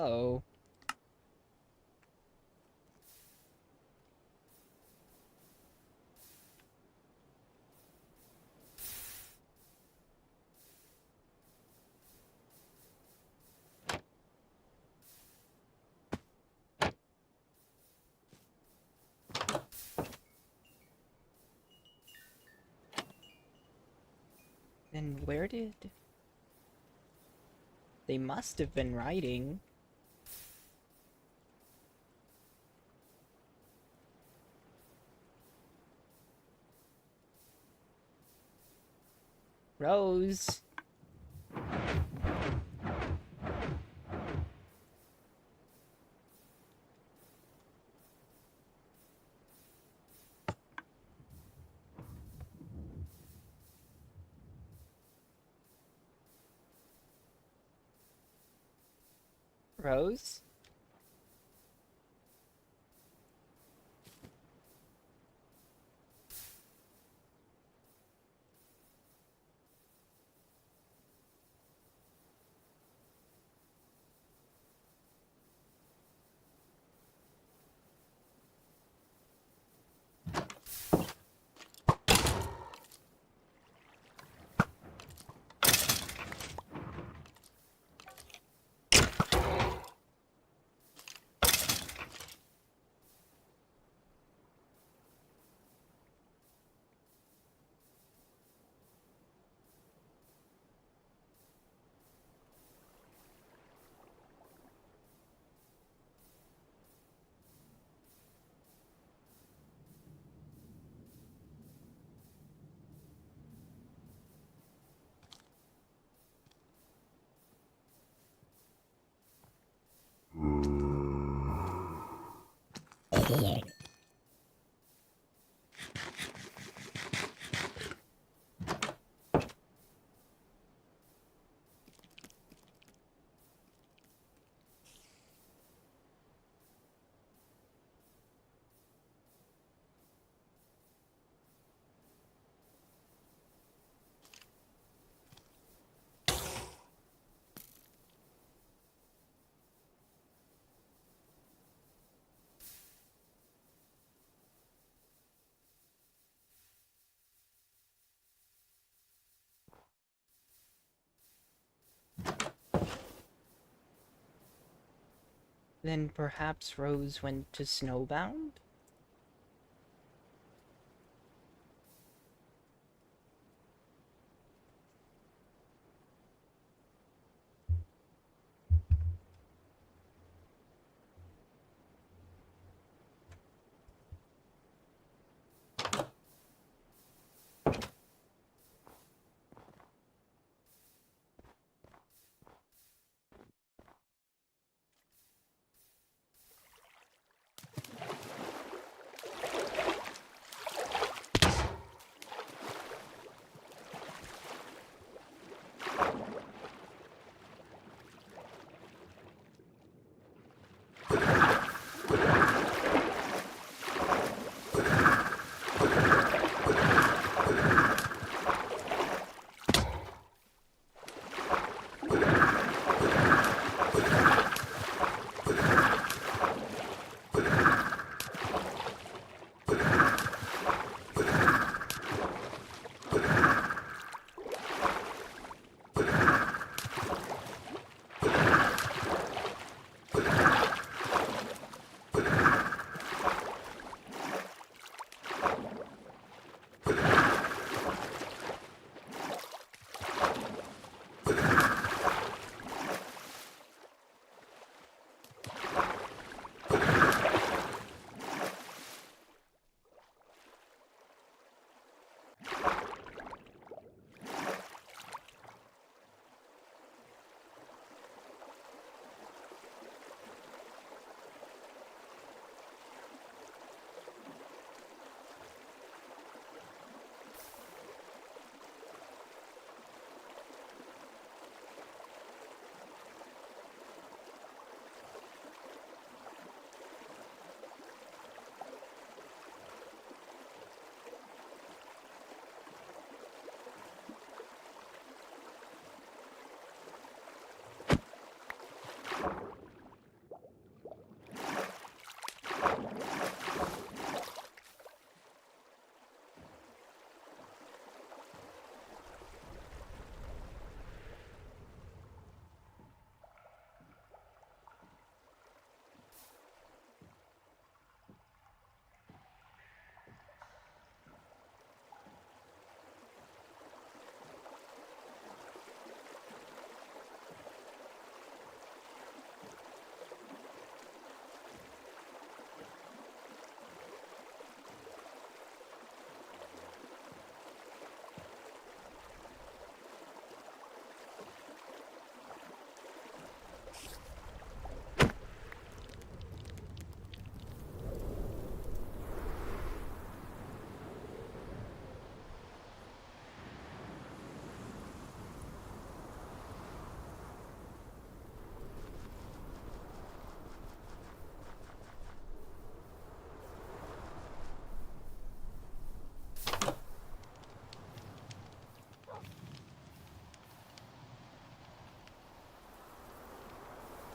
Oh. Then where did... They must have been riding. Rose. Rose? Then perhaps Rose went to Snowbound?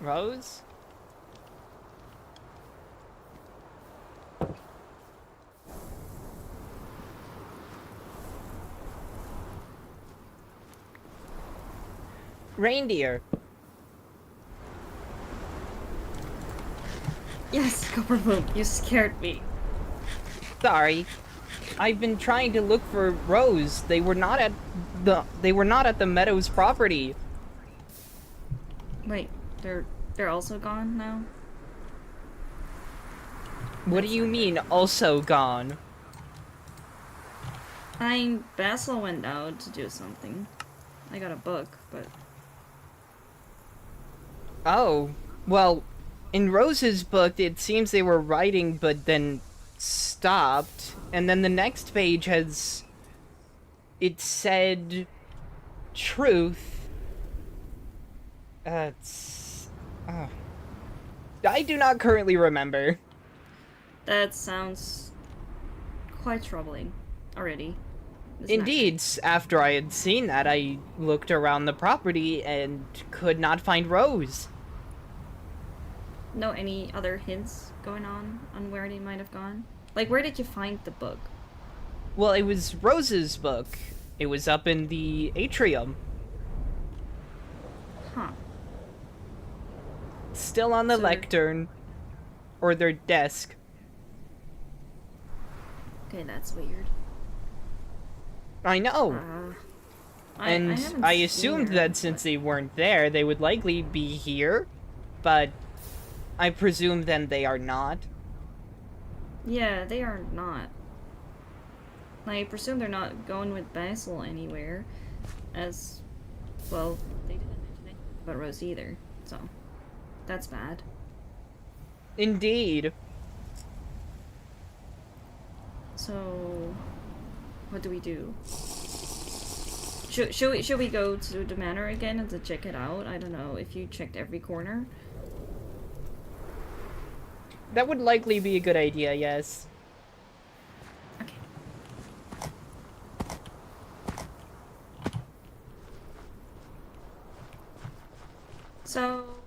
Rose? Reindeer. Yes, Copper Bloom, you scared me. Sorry. I've been trying to look for Rose. They were not at the Meadows property. Wait, they're also gone now? What do That's you not mean, good. also gone? Basil went out to do something. I got a book, but Oh, well, in Rose's book, it seems they were writing but then stopped, and then the next page has. It said. Truth. It's. Oh. I do not currently remember. that sounds quite troubling already. Isn't that Indeed, right? after I had seen that, I looked around the property and could not find Rose. No, any other hints going on where they might have gone? Like, where did you find the book? Well, it was Rose's book. It was up in the atrium, Huh. still on the So they're lectern, or their desk. okay. That's weird. I know. I And haven't I seen assumed her, that but since they weren't there, they would likely be here, but I presume then they are not. yeah, they are not. I presume they're not going with Basil anywhere, as well. They didn't mention anything about Rose either, so that's bad. Indeed. So, what do we do? Should we go to the manor again and to check it out? I don't know if you checked every corner. That would likely be a good idea, yes. Okay. So,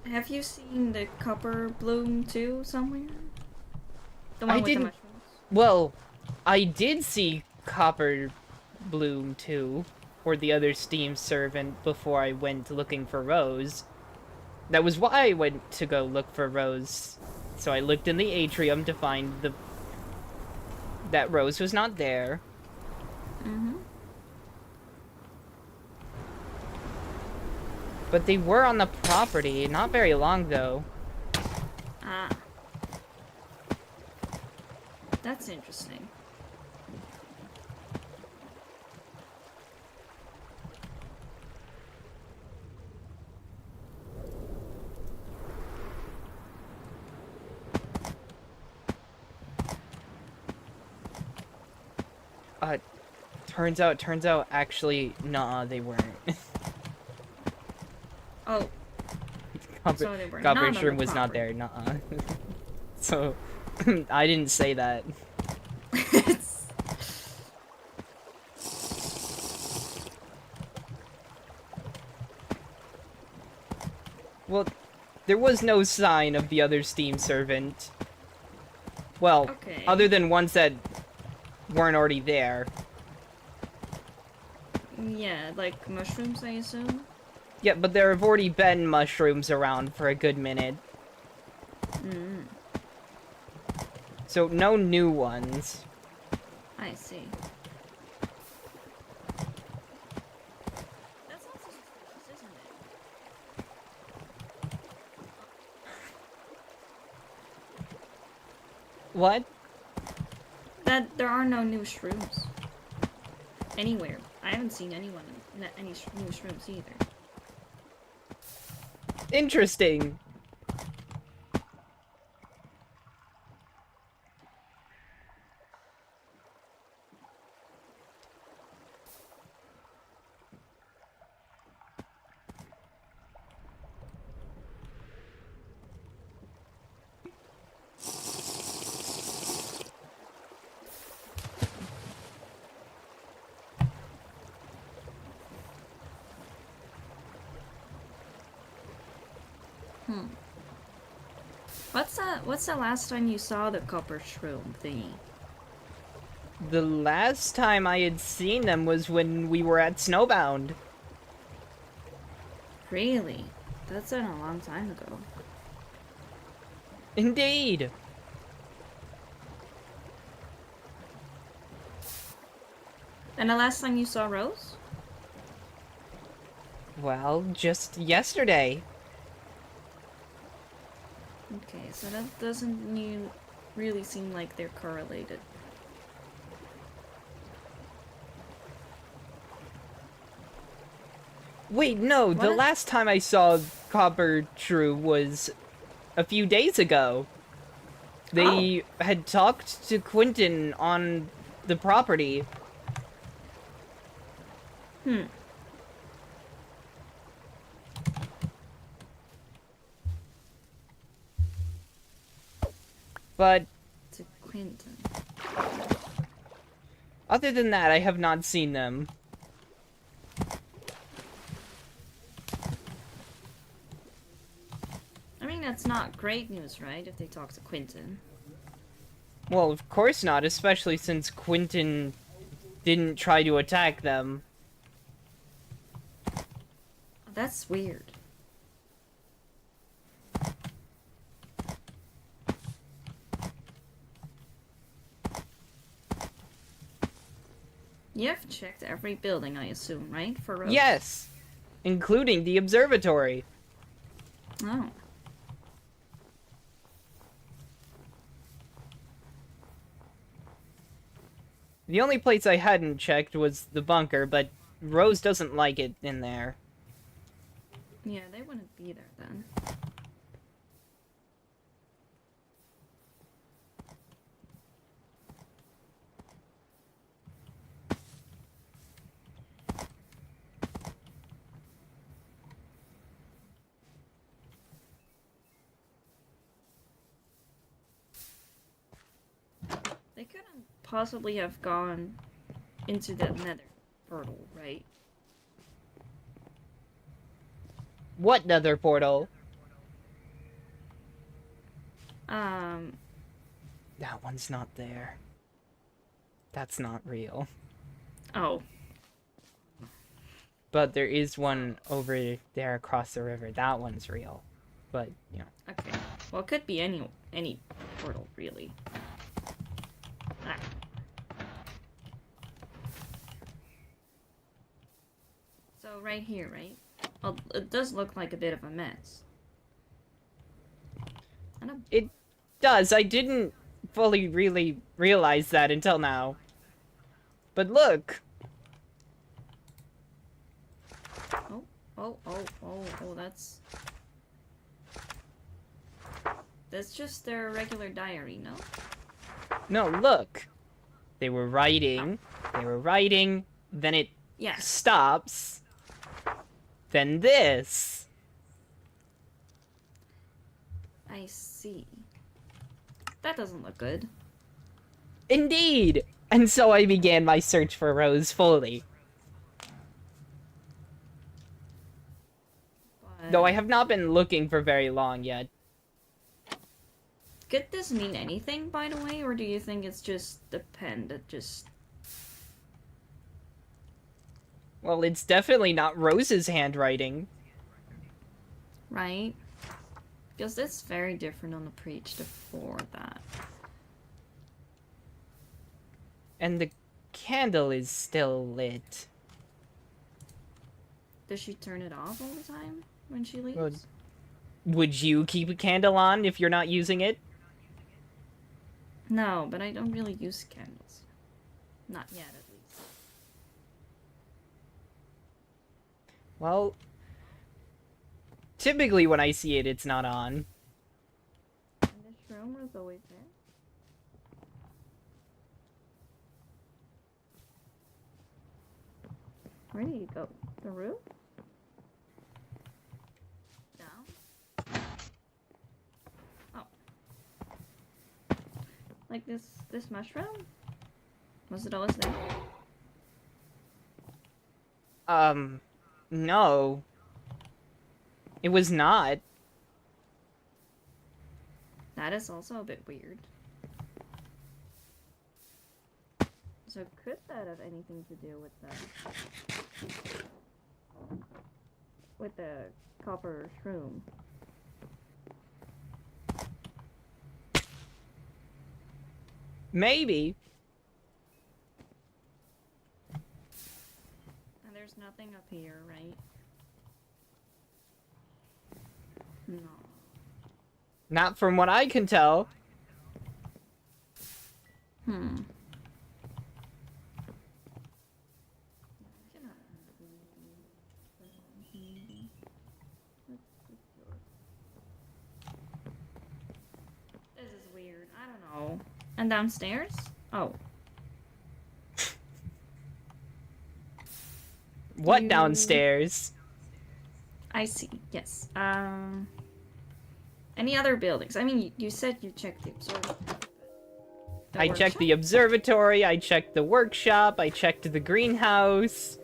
have you seen the Copper Bloom too somewhere? The I one with the didn't. mushrooms? Well, I did see Copper Bloom too, or the other steam servant, before I went looking for Rose. That was why I went to go look for Rose. So I looked in the atrium to find that Rose was not there. Mm-hmm. But they were on the property, not very long though. Ah, that's interesting. Uh, turns out, actually, nah, they weren't. Oh, Copper, so they were Copper not on the Shroom was not property. there, nah. So, I didn't say that. It's- Well, there was no sign of the other steam servant. Well, okay. other than ones that weren't already there. Yeah, like mushrooms, I assume. Yeah, but there have already been mushrooms around for a good minute. Mm, So, no new ones. I see. That's also suspicious, isn't it? What? That there are no new shrooms anywhere. I haven't seen anyone in any new shrooms either. Interesting. What's the last time you saw the copper shroom thingy? The last time I had seen them was when we were at Snowbound. Really? That's been a long time ago. Indeed. And the last time you saw Rose? Well, just yesterday. Okay, so that doesn't really seem like they're correlated. Wait, no, the What? last time I saw Copper True was a few days ago. They had talked to Quentin on the property. Hmm. But To Quentin. other than that, I have not seen them. I mean, that's not great news, right? If they talk to Quentin. Well, of course not, especially since Quentin didn't try to attack them. That's weird. You've checked every building, I assume, right? For Rose? Yes, including the observatory. Oh. The only place I hadn't checked was the bunker, but Rose doesn't like it in there. Yeah, they wouldn't be there then. They couldn't possibly have gone into the nether portal, right? What nether portal? That one's not there. That's not real. Oh. But there is one over there across the river. That one's real. But, you know. Okay. Well, it could be any portal, really. Ah. So right here, right? Well, it does look like a bit of a mess. And a It does. I didn't fully really realize that until now. But look! oh, that's just their regular diary, no? No, look! They were writing, then it Yes. stops, then this. I see. That doesn't look good. Indeed! And so I began my search for Rose fully. But Though I have not been looking for very long yet. could this mean anything, by the way, or do you think it's just the pen that just... Well, it's definitely not Rose's handwriting. Right? Because that's very different on the preach before that. And the candle is still lit. Does she turn it off all the time when she leaves? Well, would you keep a candle on if you're not using it? No, but I don't really use candles. Not yet, at least. Well, typically when I see it, it's not on. And the shroom was always there. Where did you go? The roof? Down? Oh. Like this mushroom? Was it always there? No. It was not. That is also a bit weird. So could that have anything to do with the copper shroom? Maybe. And there's nothing up here, right? No. Not from what I can tell. Hmm. This is weird. I don't know. And downstairs? Oh. What You- downstairs? I see. Yes. Any other buildings? I mean, you said you checked the observatory. The I checked workshop? the observatory, I checked the workshop, I checked the greenhouse,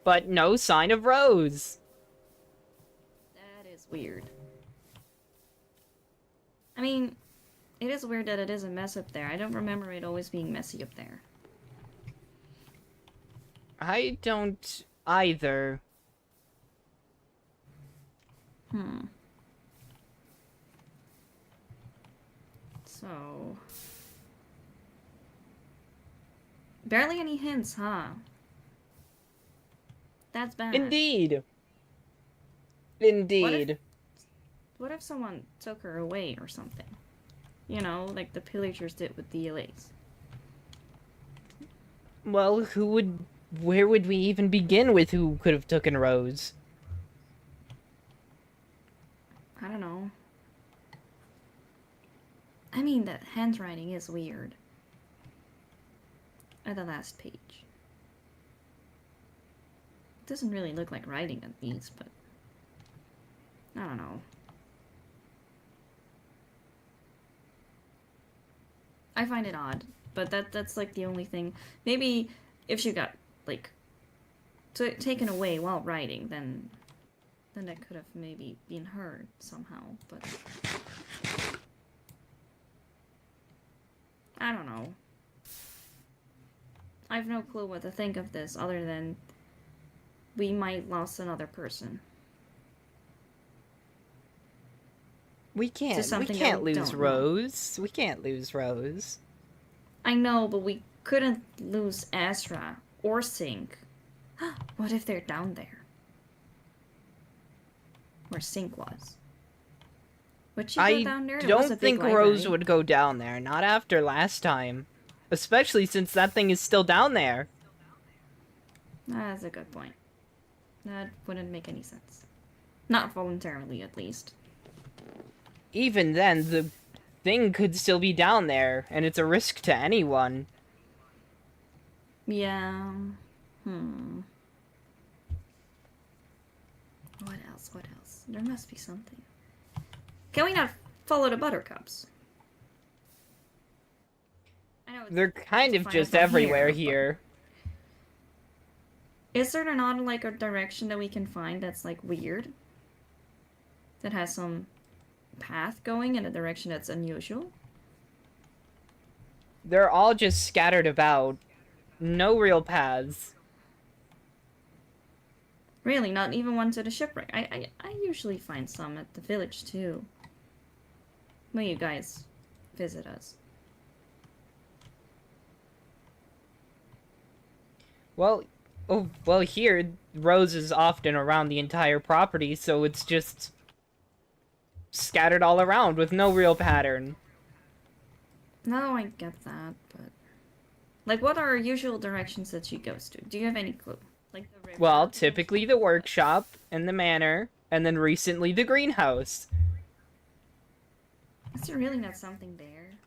but no sign of Rose. That is weird. I mean, it is weird that it is a mess up there. I don't remember it always being messy up there. I don't either. So... Barely any hints, huh? That's bad. Indeed. Indeed. What if someone took her away or something? You know, like the pillagers did with the Elise. Well, where would we even begin with who could have taken Rose? I don't know. I mean, that handwriting is weird. At the last page. It doesn't really look like writing at least, but... I don't know. I find it odd, but that's like the only thing. Maybe if she got, like, taken away while writing, then that could have maybe been her somehow, but... I don't know. I have no clue what to think of this other than we might lost another person. We can't something that we lose don't know. Rose. We can't lose Rose. I know, but we couldn't lose Asra or Sync. What if they're down there? Where Sync was. Would she go I down there? It was a don't big think Rose library. would go down there, not after last time. Especially since that thing is still down there. That's a good point. That wouldn't make any sense. Not voluntarily, at least. Even then, the thing could still be down there, and it's a risk to anyone. Yeah. What else? What else? There must be something. Can we not follow the buttercups? I know They're kind to of find just them everywhere but- here. Is there not like a direction that we can find that's like weird? That has some path going in a direction that's unusual? They're all just scattered about. No real paths. Really, not even one to the shipwreck. I usually find some at the village too. When you guys visit us. Well, here, Rose is often around the entire property, so it's just scattered all around with no real pattern. No, I get that, but... Like, what are usual directions that she goes to? Do you have any clue? Like the river? Well, typically the workshop and the manor, and then recently the greenhouse. Is there really not something there?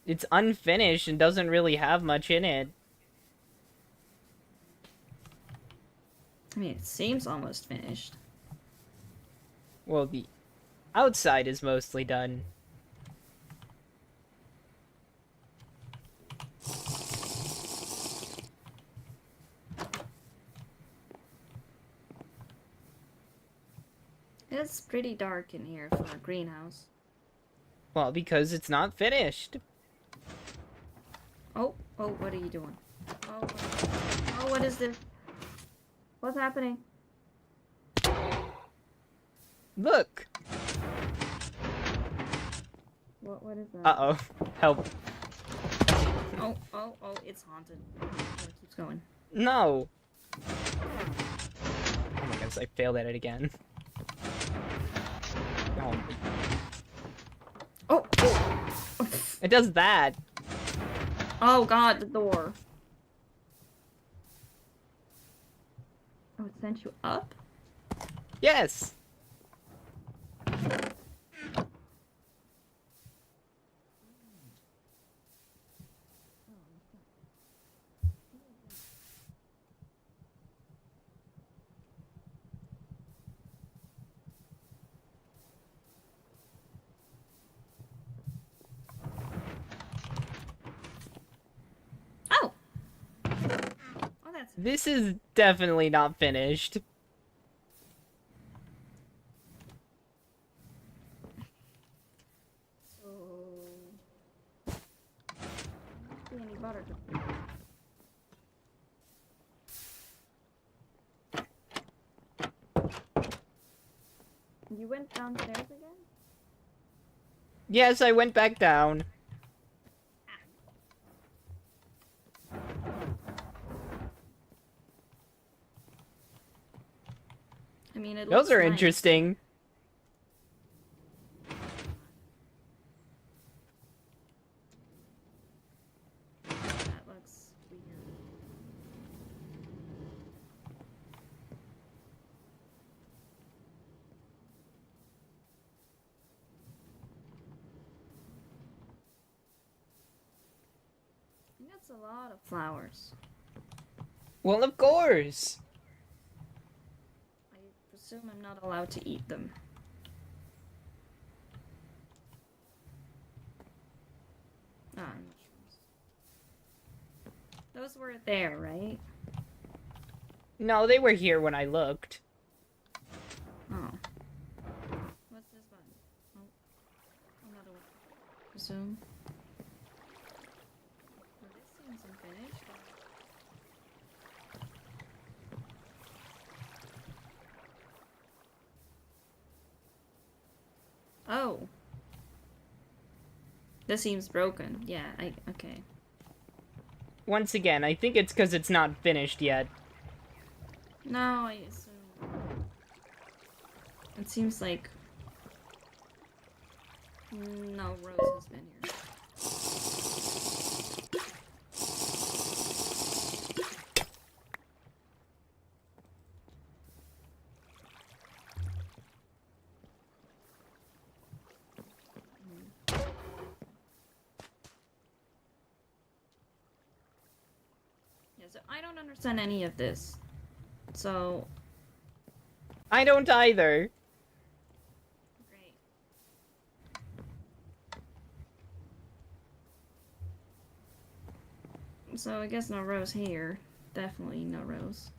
It's unfinished and doesn't really have much in it. I mean, it seems almost finished. Well, the outside is mostly done. It's pretty dark in here for a greenhouse. Well, because it's not finished. Oh, what are you doing? Oh, what is this? What's happening? Look! What is that? Uh-oh. Help. Oh, it's haunted. Oh, it keeps going. No! Oh my goodness, I failed at it again. Oh. Oh! It does that! Oh god, the door. Oh, it sent you up? Yes! Oh! Oh, that's... This is definitely not finished. So... I don't see any butter. You went downstairs again? Yes, I went back down. I mean, it Those looks are nice. interesting. That looks weird. I think that's a lot of flowers. Well, of course. I presume I'm not allowed to eat them. Ah, mushrooms. Those were there, right? No, they were here when I looked. Oh. What's this button? Oh. Another one. Presume. Well, this seems unfinished. Oh. This seems broken. Yeah, okay. Once again, I think it's because it's not finished yet. No, I assume. It seems like... No, Rose has been here. Yeah, so I don't understand any of this. So, I don't either. great. So I guess no Rose here. Definitely no Rose.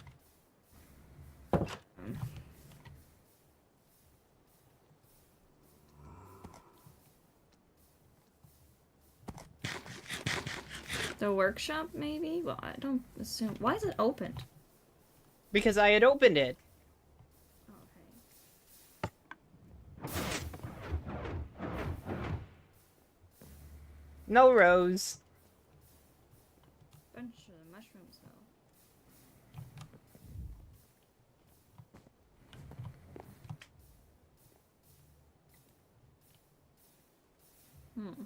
The workshop, maybe? Well, I don't assume. Why is it opened? Because I had opened it. Okay. No Rose. Bunch of mushrooms, though. Hmm.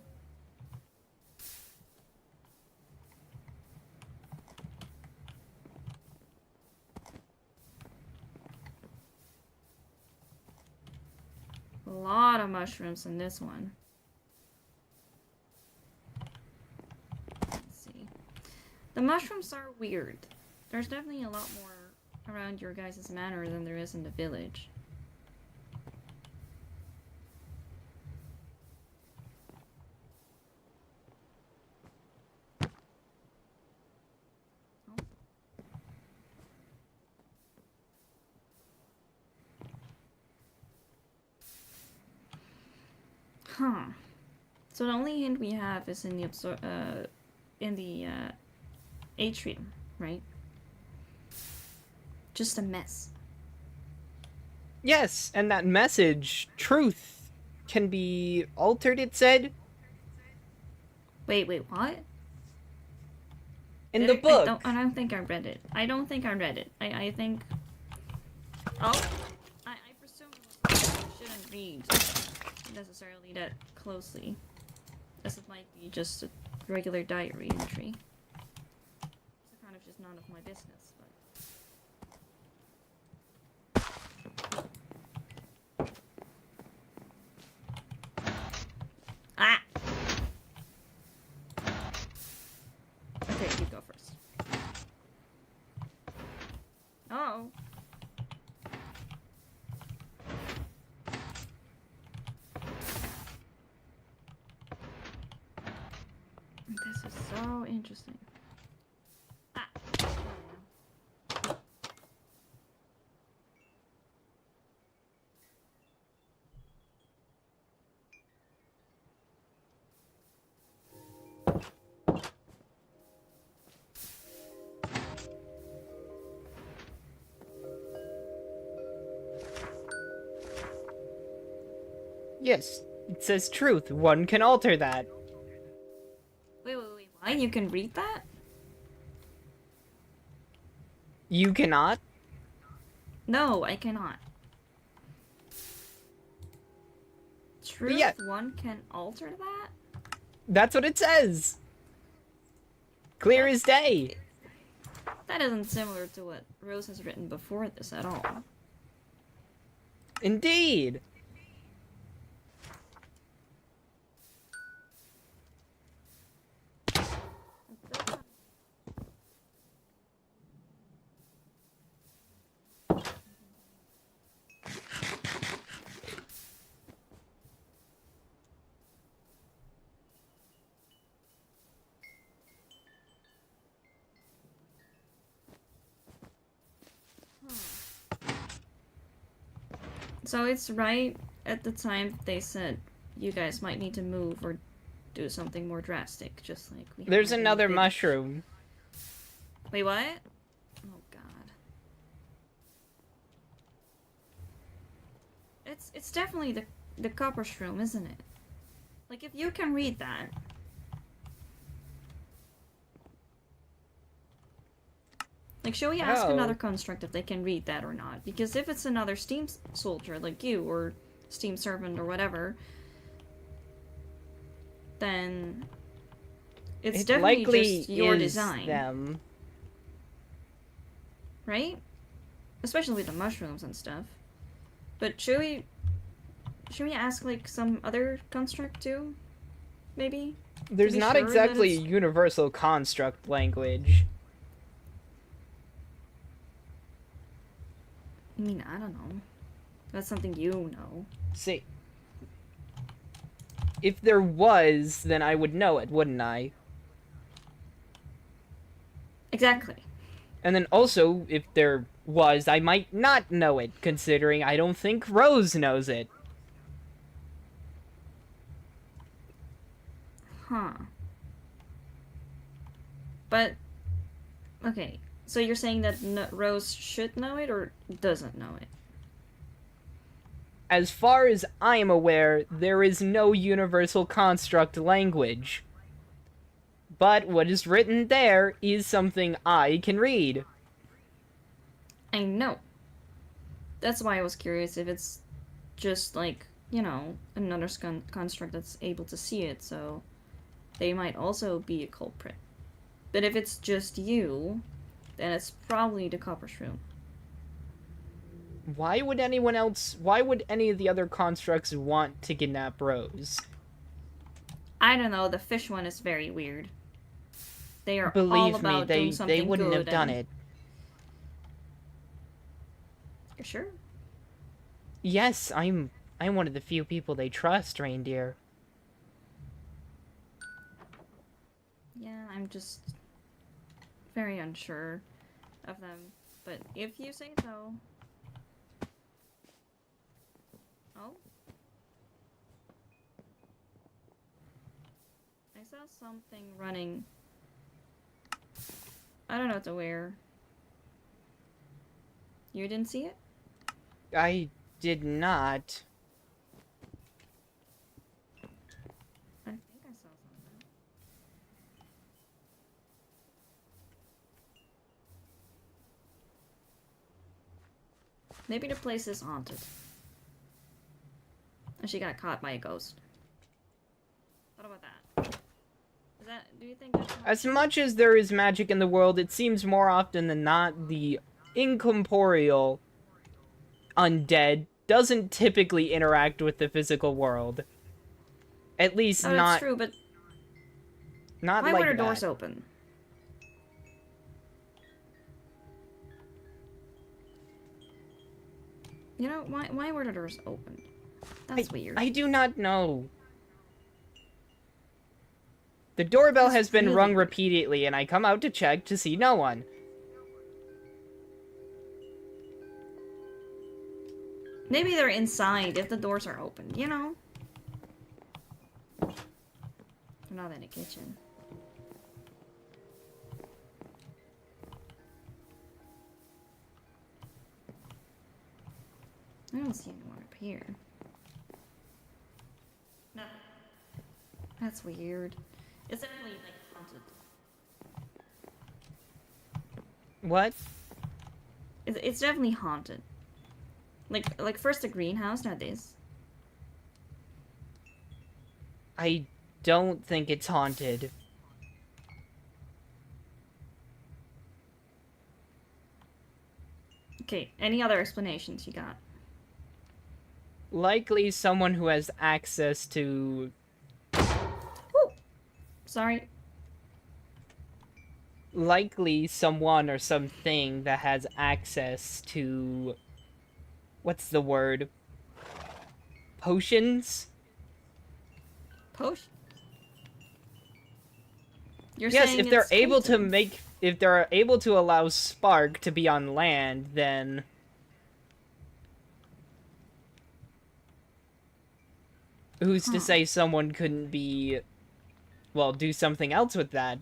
A lot of mushrooms in this one. Let's see. The mushrooms are weird. There's definitely a lot more around your guys' manor than there is in the village. Oh. Huh. So the only hint we have is in the atrium, right? Just a mess. Yes, and that message, truth, can be altered, it said, Wait, what? in the book. I don't think I read it. I don't think I read it. I think. Oh, I presume I shouldn't read necessarily that closely, as it might be just a regular diary entry. It's kind of just none of my business, but. Ah! Okay, you go first. Oh. This is so interesting. Ah! There we go. Yes, it says truth. One can alter that. Wait, why? You can read that? You cannot? No, I cannot. Truth, Yeah. one can alter that? That's what it says. Clear as day. That isn't similar to what Rose has written before this at all. Indeed. So it's right at the time they said you guys might need to move or do something more drastic, just like we There's had in another the big- mushroom. Wait, what? Oh god. It's definitely the copper shroom, isn't it? Like if you can read that. Like, shall we ask Oh. another construct if they can read that or not? Because if it's another Steam soldier like you, or Steam servant or whatever, then it's It definitely likely just your is design, them. right? Especially with the mushrooms and stuff. But should we ask like some other construct too? Maybe? There's be not sure that exactly a it's- universal construct language. I mean, I don't know. That's something you know. See, if there was, then I would know it, wouldn't I? Exactly. And then also, if there was, I might not know it, considering I don't think Rose knows it. Huh. But, okay. So you're saying that Rose should know it or doesn't know it? As far as I am aware, there is no universal construct language. But what is written there is something I can read. I know. That's why I was curious if it's just like, you know, another construct that's able to see it, so they might also be a culprit. But if it's just you, then it's probably the copper shroom. Why would any of the other constructs want to kidnap Rose? I don't know, the fish one is very weird. They are all Believe me, about doing they something wouldn't good have done and- it. You're sure? Yes, I'm one of the few people they trust, Reindeer. Yeah, I'm just very unsure of them. But if you say so. Oh? saw something running. I don't know what to wear. You didn't see it? I did not. I think I saw something. Maybe the place is haunted. And she got caught by a ghost. What about that? Is that, do you think that's As much as there is magic in the world, it seems more often than not the incorporeal undead doesn't typically interact with the physical world. At least Oh, not, that's true, but not why like were her that. doors open? You know, why were the doors open? That's weird. I do not know. The doorbell That's has been really rung weird. repeatedly, and I come out to check to see no one. Maybe they're inside if the doors are open, you know? They're not in the kitchen. I don't see anyone up here. No. That's weird. It's definitely like haunted. What? It's definitely haunted. Like first the greenhouse, not this. I don't think it's haunted. Okay, any other explanations you got? Likely someone who has access to... Woo! Sorry. Likely someone or something that has access to... What's the word? Potions? Potion. You're Yes, saying if they're it's able to Quentin. make... If they're able to allow Spark to be on land, then... Who's to Huh. say someone couldn't be... Well, do something else with that?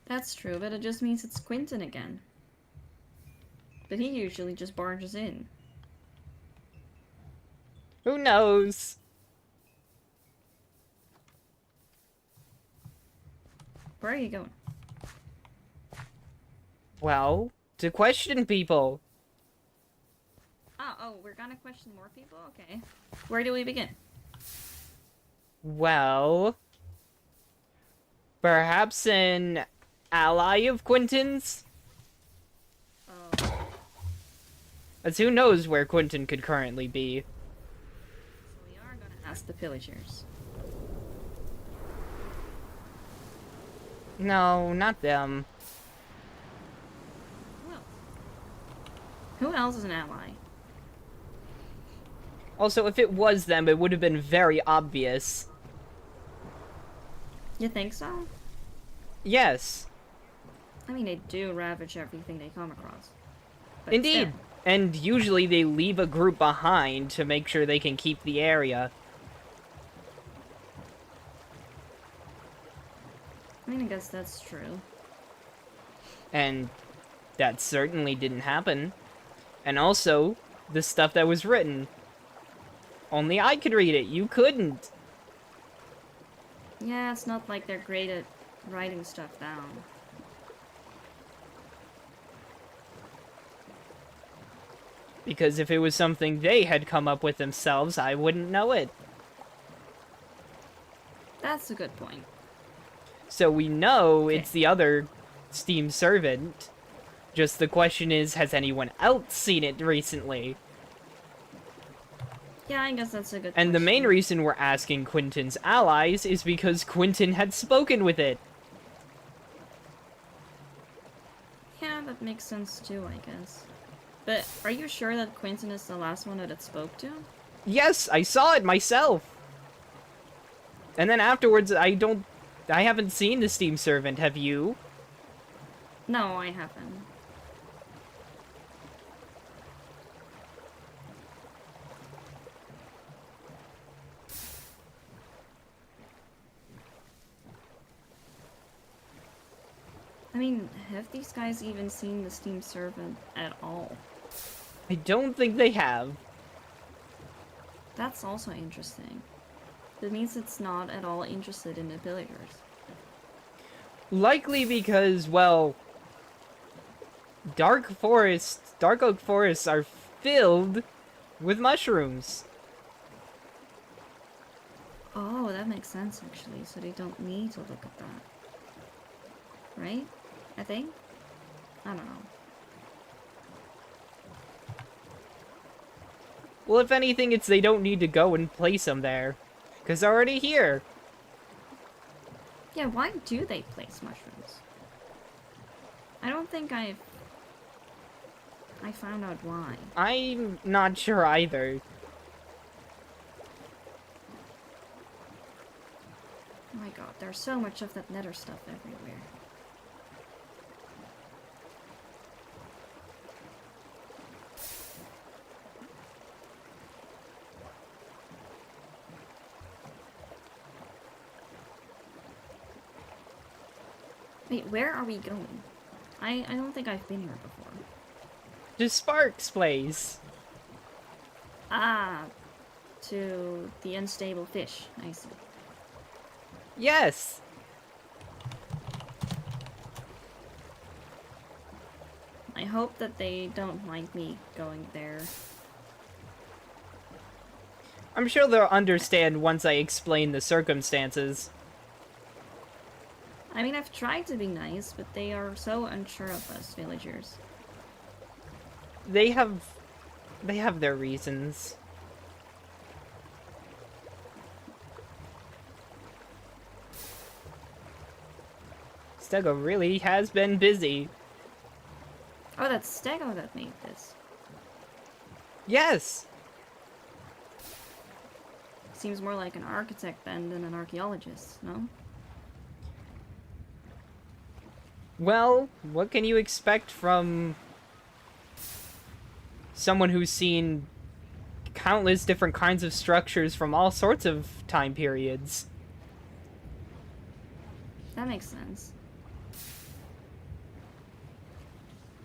That's true, but it just means it's Quentin again. But he usually just barges in. Who knows? Where are you going? Well, to question people. Oh, we're gonna question more people? Okay. Where do we begin? Well... Perhaps an ally of Quentin's? Oh. As who knows where Quentin could currently be. So we are gonna ask the pillagers. No, not them. Who else? Who else is an ally? Also, if it was them, it would have been very obvious. You think so? Yes, I mean, they do ravage everything they come across. But indeed. still. And usually they leave a group behind to make sure they can keep the area. I mean, I guess that's true. And that certainly didn't happen. And also, the stuff that was written. Only I could read it, you couldn't. Yeah, it's not like they're great at writing stuff down. Because if it was something they had come up with themselves, I wouldn't know it. That's a good point. So we know Okay. it's the other Steam servant. Just the question is, has anyone else seen it recently? Yeah, I guess that's a good And the main question. reason we're asking Quentin's allies is because Quentin had spoken with it. Yeah, that makes sense too, I guess. But are you sure that Quentin is the last one that it spoke to? Yes, I saw it myself. And then afterwards, I haven't seen the Steam servant, have you? No, I haven't. I mean, have these guys even seen the Steam servant at all? I don't think they have. That's also interesting. That means it's not at all interested in the villagers. Likely because, well, Dark Oak forests are filled with mushrooms. Oh, that makes sense actually, so they don't need to look at that. Right? I think? I don't know. Well, if anything, it's they don't need to go and place them there. Because they're already here. Yeah, why do they place mushrooms? I don't think I found out why. I'm not sure either. Oh my god, there's so much of that nether stuff everywhere. Wait, where are we going? I don't think I've been here before. To Sparks' place. Ah, to the unstable fish. I see. Yes. I hope that they don't mind me going there. I'm sure they'll understand once I explain the circumstances. I mean, I've tried to be nice, but they are so unsure of us villagers. They have their reasons. Stego really has been busy. Oh, that's Stego that made this. Yes. Seems more like an architect then than an archaeologist, no? Well, what can you expect from someone who's seen countless different kinds of structures from all sorts of time periods? That makes sense.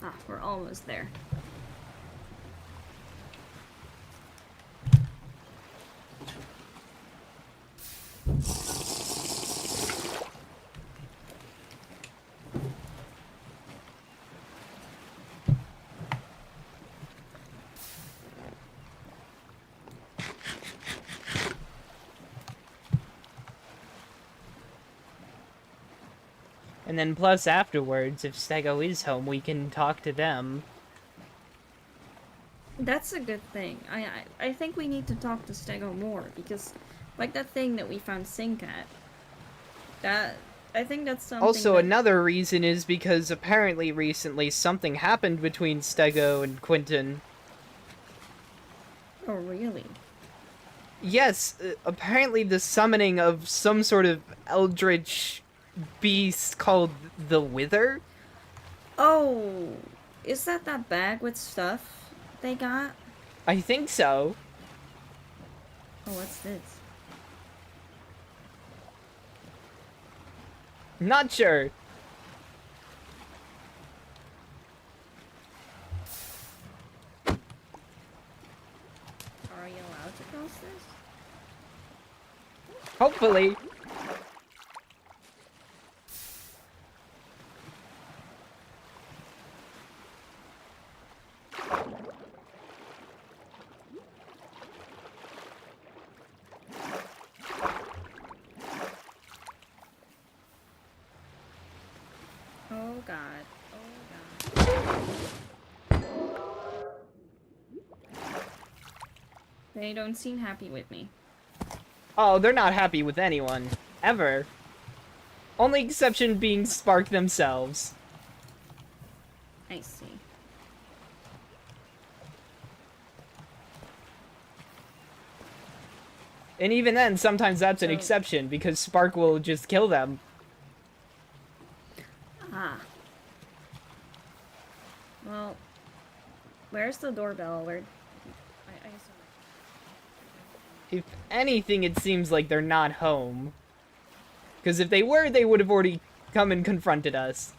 Ah, we're almost there. And then plus afterwards, if Stego is home, we can talk to them. That's a good thing. I think we need to talk to Stego more, because, like that thing that we found Sink at, that, I think that's something Also, that... another reason is because apparently recently something happened between Stego and Quentin. Oh, really? Yes, apparently the summoning of some sort of eldritch beast called the Wither. Oh, is that bag with stuff they got? I think so. Oh, what's this? Not sure. Are you allowed to cross this? Hopefully. Oh god. Oh god. They don't seem happy with me. Oh, they're not happy with anyone. Ever. Only exception being Spark themselves. I see. And even then, sometimes that's an So- exception, because Spark will just kill them. Ah. Well, where's the doorbell? Where? I assume. If anything, it seems like they're not home. Because if they were, they would have already come and confronted us.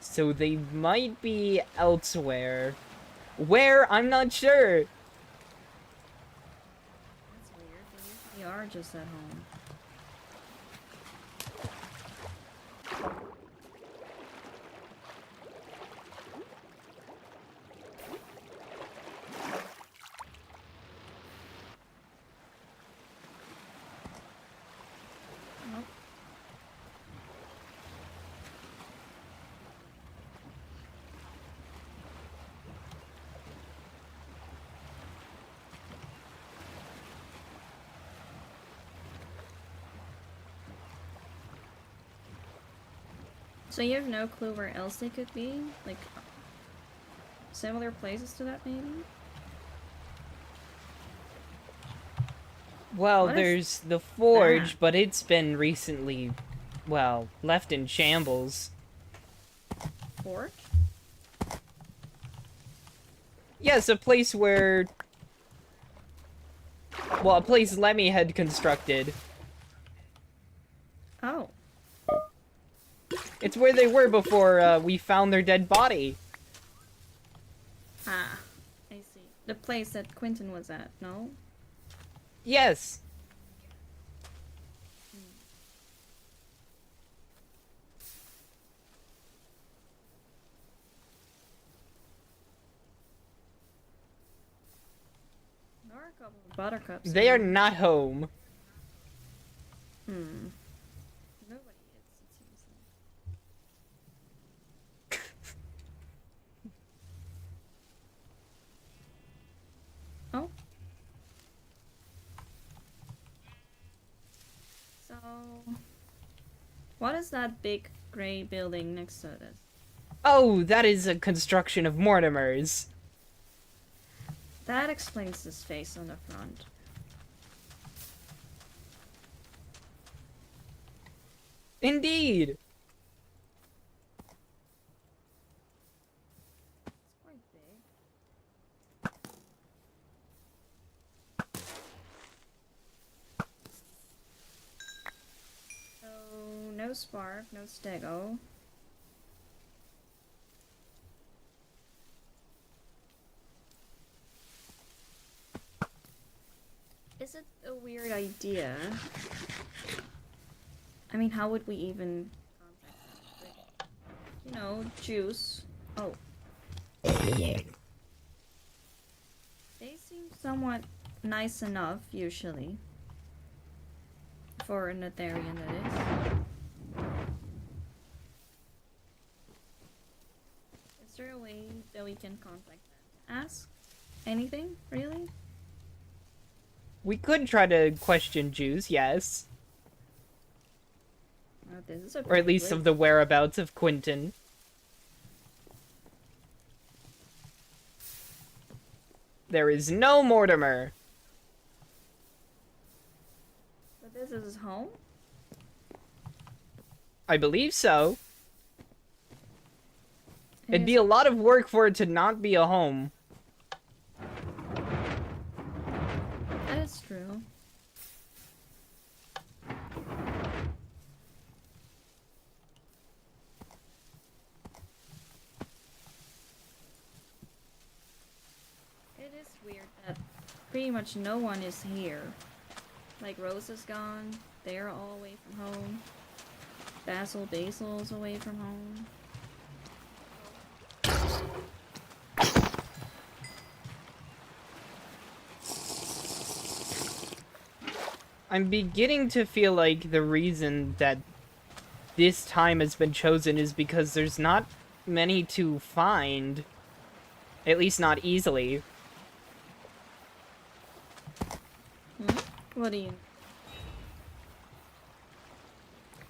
So they might be elsewhere. Where? I'm not sure. That's weird. They usually are just at home. Nope. So you have no clue where else they could be? Like, similar places to that, maybe? Well, What is there's the forge, that? but it's been recently, well, left in shambles. Forge? Yes, a place where... Well, a place Lemmy had constructed. Oh. It's where they were before we found their dead body. Ah. I see. The place that Quentin was at, no? Yes. There are a couple of buttercups. They are here. not home. Hmm. Nobody is, it seems like. Oh. So, what is that big gray building next to this? Oh, that is a construction of Mortimer's. That explains this face on the front. Indeed. It's quite big. So, no spark, no stego. Is it a weird idea? I mean, how would we even contact them? Like, you know, juice. Oh. They seem somewhat nice enough, usually. For an Aetherian, that is. Is there a way that we can contact them? Ask? Anything, really? We could try to question Jews, yes. Oh, this is a Or at least of the whereabouts of Quentin. There is no Mortimer. But this is his home? I believe so. It'd be Yes. a lot of work for it to not be a home. That is true. It is weird that pretty much no one is here. Like, Rose is gone, they're all away from home. Basil's away from home. I'm beginning to feel like the reason that this time has been chosen is because there's not many to find. At least not easily. Hmm? What do you...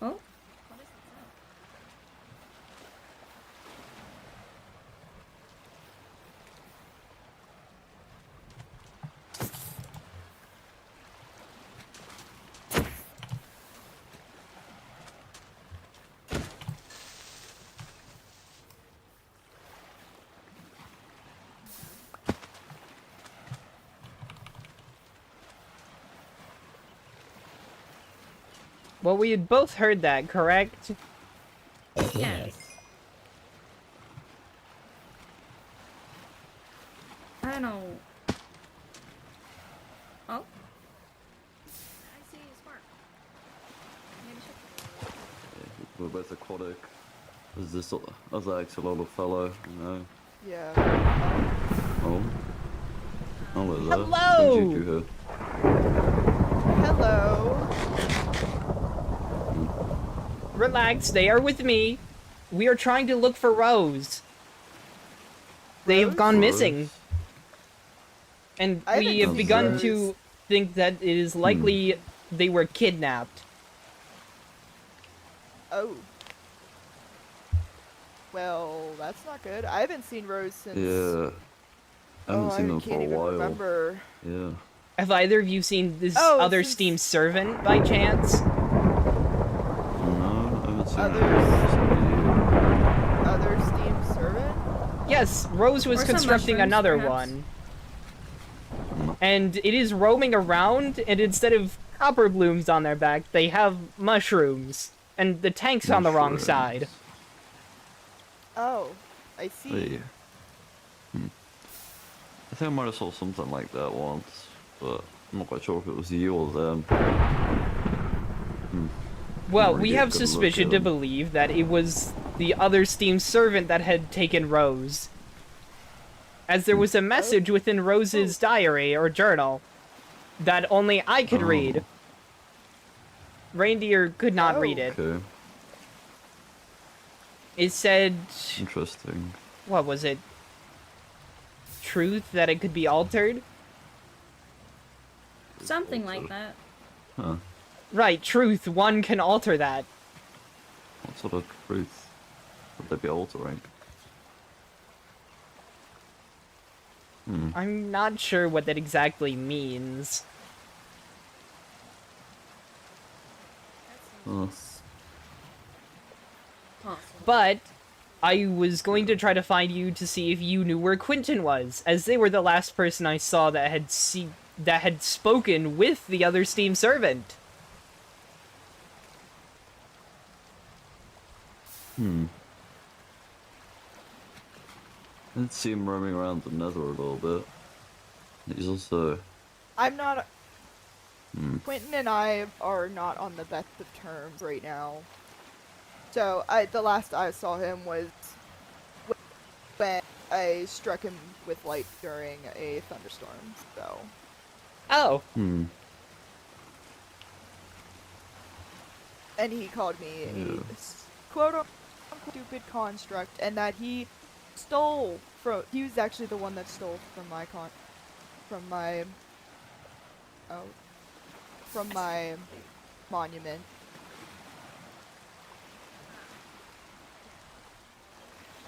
Oh? What is that? Well, we had both heard that, correct? Yes. Oh. I see. Smart. Maybe she'll- We're both aquatic. There's this other axolotl fellow, you know. Yeah. Oh. Hello there. Hello! Brings you here. Hello. Relax, they are with me. We are trying to look for Rose. They have Rose? gone missing. And I we haven't have seen begun Rose. to think that it is likely they were kidnapped. Oh. Well, that's not good. I haven't seen Rose since. Yeah. I haven't seen them for can't a even while. remember. Yeah. Have either of you seen this Oh, other since- Steam servant by chance? No, I haven't seen Others- her. Other Steam servant? Yes, Rose was Or some constructing mushrooms, another perhaps. one. And it is roaming around, and instead of copper blooms on their back, they have mushrooms. And the tank's on the wrong Mushrooms. side. Oh, I see. Hey. I think I might have saw something like that once, but I'm not quite sure if it was you or them. Well, Or we get have a good look suspicion at to 'em. believe that it was the other Steam servant that had taken Rose. As there was a message within Rose's diary or journal that only I could Oh. read. Reindeer could not Oh. read it. Okay, It said, interesting. what was it? Truth that it could be altered? Something like that. Huh. Right, truth, one can alter that. What sort of truth would they be altering? I'm not sure what that exactly means. Huh. Possible. But I was going to try to find you to see if you knew where Quentin was, as they were the last person I saw that had spoken with the other Steam servant. I did see him roaming around the nether a little bit. He's also... I'm not. Quentin and I are not on the best of terms right now. So the last I saw him was when I struck him with light during a thunderstorm. So Oh, Hmm. and he called me Yeah. a quote unquote stupid construct, and that he stole from. He was actually the one that stole from my from my monument.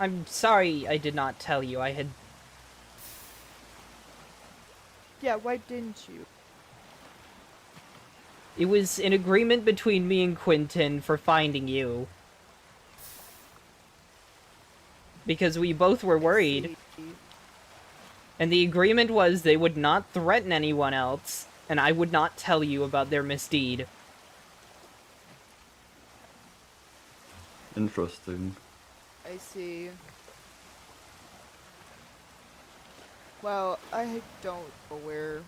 I'm sorry I did not tell you. I had... Yeah, why didn't you? It was an agreement between me and Quentin for finding you. Because we both were worried. See. And the agreement was they would not threaten anyone else, and I would not tell you about their misdeed. Interesting. I see. Well, I don't know where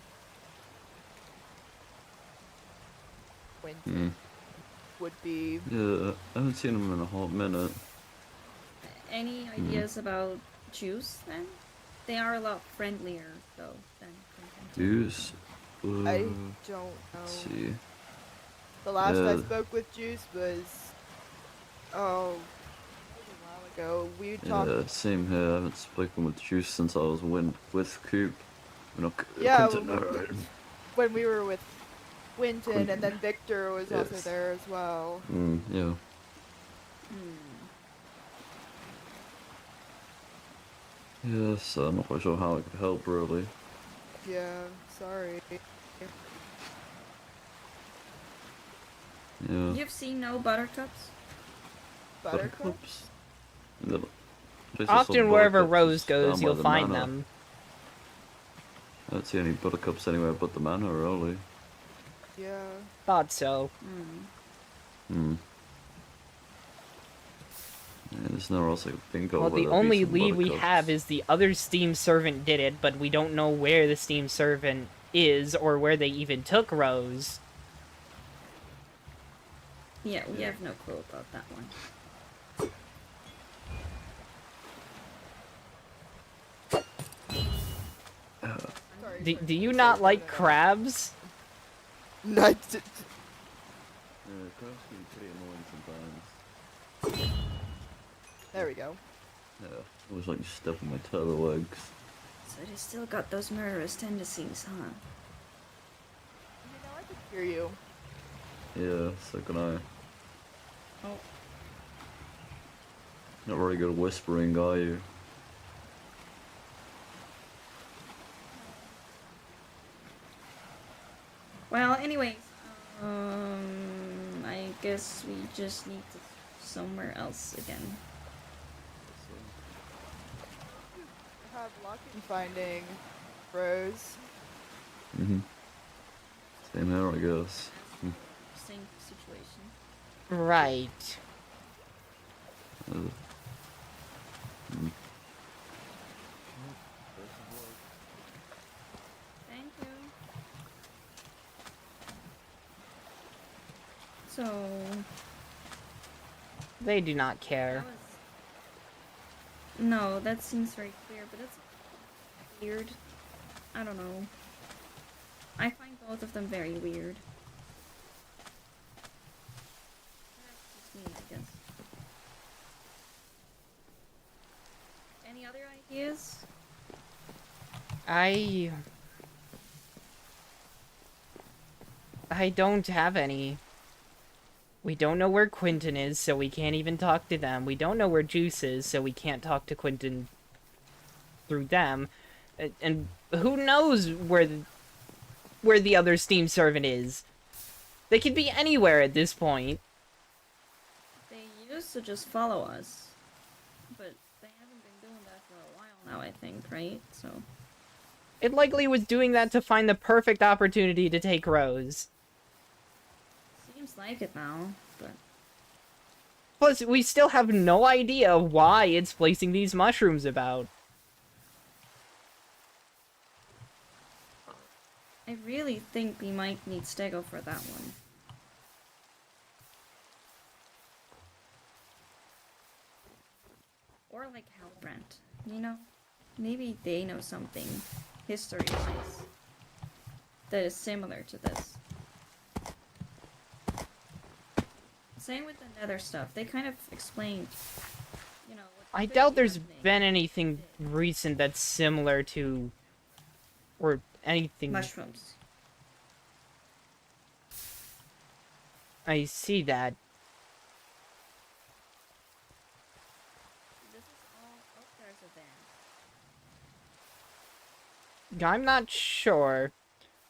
Quentin would be. Yeah, I haven't seen him in a hot minute. Any ideas about Juice then? They are a lot friendlier though than Quentin. Juice. I don't know. Let's see. The last I Yeah. spoke with Juice was, oh, a while ago. We talked. Yeah, same here. I haven't spoken with Juice since I was with Coop. We're not Yeah, Quentin, w- alright. When we were with Quentin, and Quentin. then Victor was also Yes. there as well. Yeah. Yes, I'm not quite sure how I could help, really. Yeah, sorry. Yeah. You've seen no buttercups? Buttercup? Buttercups? Yeah, Jason saw Often wherever buttercups Rose down goes, by you'll the find manor. them. I don't see any buttercups anywhere but the manor, really. Yeah. Thought so. Hmm. Yeah, there's nowhere else I can think of. Well, where the there'd be only some lead we buttercups. have is the other Steam servant did it, but we don't know where the Steam servant is or where they even took Rose. Yeah, we have no clue about that one. Sorry Do, for- do you sorry not for like interrupting. crabs? No, Yeah, crabs can be pretty annoying sometimes. there we go. Yeah, it was like you step on my turtle legs. So they still got those murderous tendencies, huh? You know, I can hear you. Yeah, so can I. Oh, Not very good at whispering, are you? well, anyways, I guess we just need to somewhere else again. I have luck in finding Rose. Mm-hmm. Same here, I guess. Same situation. Right. Mm. Thank you. So, They do not care. that was... No, that seems very clear, but it's weird. I don't know. I find both of them very weird. That's just me, I guess. Any other ideas? I don't have any. We don't know where Quentin is, so we can't even talk to them. We don't know where Juice is, so we can't talk to Quentin through them. And who knows where the other Steam servant is? They could be anywhere at this point. They used to just follow us, but they haven't been doing that for a while now, I think, right? So, It likely was doing that to find the perfect opportunity to take Rose. seems like it now, but... Plus, we still have no idea why it's placing these mushrooms about. I really think we might need Stego for that one. Or like Halbrand, you know? Maybe they know something, history-wise, that is similar to this. Same with the Nether stuff. They kind of explained, you know... what I could doubt be there's happening. been anything recent that's similar to... or anything... Mushrooms. I see that. This is all... Oh, there's a van. I'm not sure.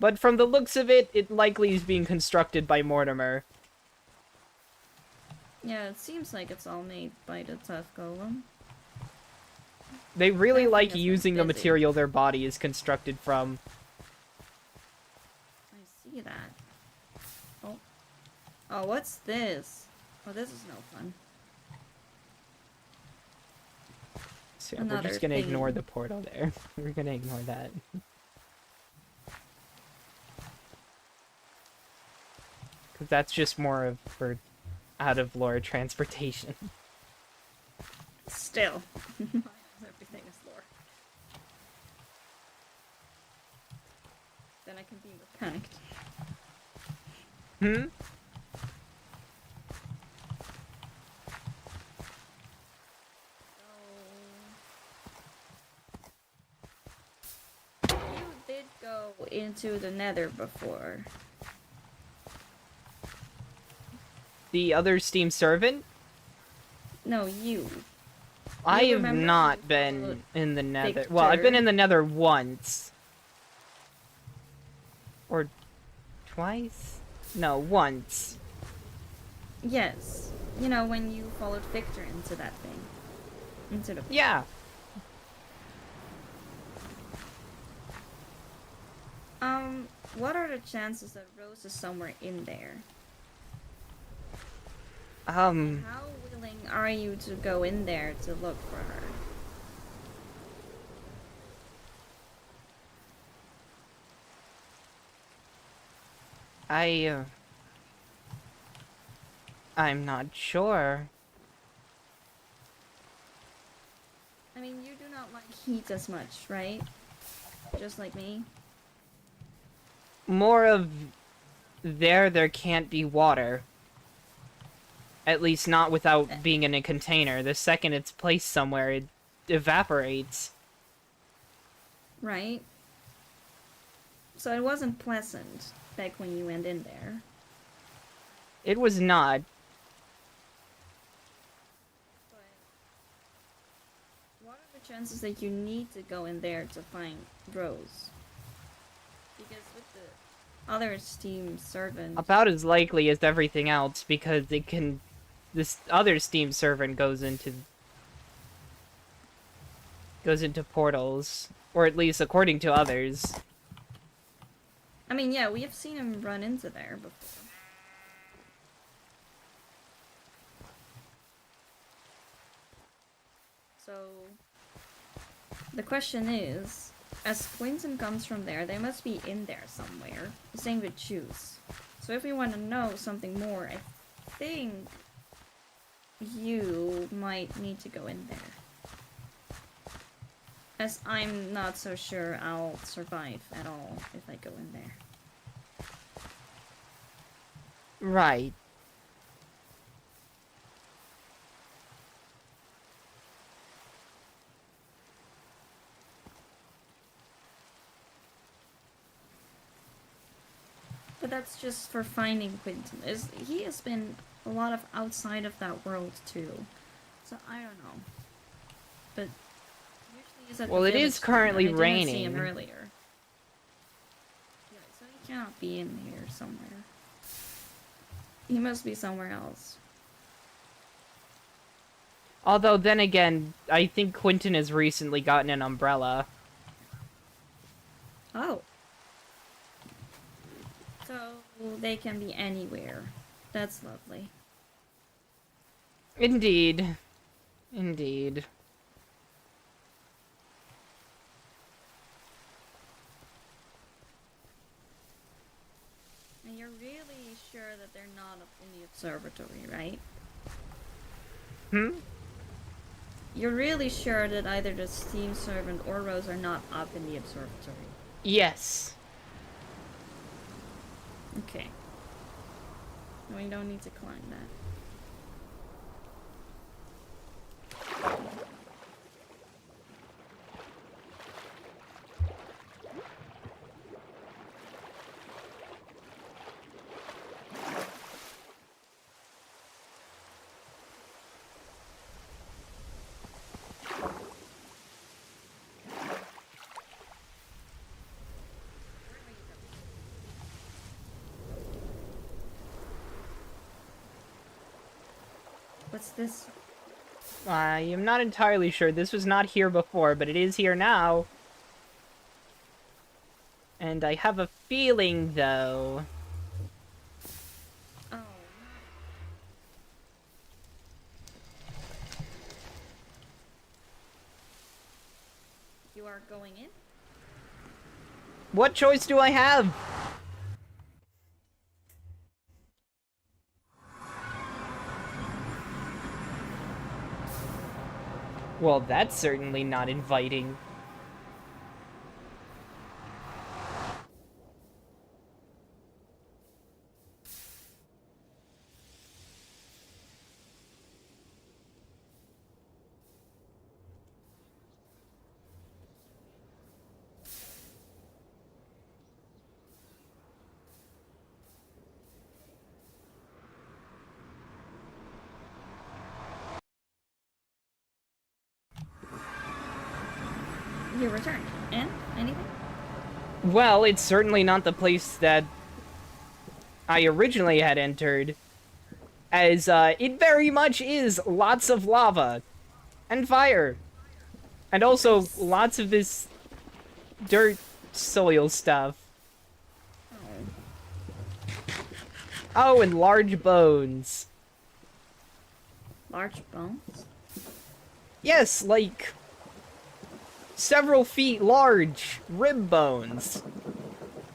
But from the looks of it, it likely is being constructed by Mortimer. Yeah, it seems like it's all made by the Tough Golem. They really That like thing has been using the busy. material their body is constructed from. I see that. Oh. Oh, what's this? Oh, this is no fun. So yeah, we're Another just gonna thing. ignore the portal there. We're gonna ignore that. Because that's just more of for out of lore transportation. Still. Everything is lore. Then I can be mechanicked. Hmm? So... You did go into the nether before. The other Steam servant? No, you. I have remember not you been followed in the nether. Well, I've been Victor? in the nether once. Or twice? No, once. Yes. You know, when you followed Victor into that thing. Into the... Yeah. What are the chances that Rose is somewhere in there? Hmm. And how willing are you to go in there to look for her? I'm not sure. I mean, you do not like heat as much, right? Just like me. More of there can't be water. At least not without being in a container. The second it's placed somewhere, it evaporates. Right? So it wasn't pleasant back when you went in there. It was not. But what are the chances that you need to go in there to find Rose? Because with the other Steam servant... About as likely as everything else, because it can... This other Steam servant goes into portals. Or at least according to others. I mean, yeah, we have seen him run into there before. So, the question is, as Quentin comes from there, they must be in there somewhere. Same with Juice. So if we want to know something more, I think you might need to go in there. As I'm not so sure I'll survive at all if I go in there. Right. But that's just for finding Quentin. He has been a lot of outside of that world too. So I don't know. But usually he's at the Well, it village is then, currently and I didn't see him raining. earlier. Yeah, so he cannot be in here somewhere. He must be somewhere else. Although, then again, I think Quentin has recently gotten an umbrella. Oh. So they can be anywhere. That's lovely. Indeed. Indeed. And you're really sure that they're not up in the observatory, right? Hmm? You're really sure that either the Steam servant or Rose are not up in the observatory. Yes. Okay. We don't need to climb that. What's this? I am not entirely sure. This was not here before, but it is here now. And I have a feeling, though... Oh. You are going in? What choice do I have? Well, that's certainly not inviting. You returned. And? Anything? Well, it's certainly not the place that I originally had entered, as it very much is lots of lava and fire, and also lots of this dirt soil stuff. Oh. Oh, and large bones. Large bones? Yes, like several feet large rib bones.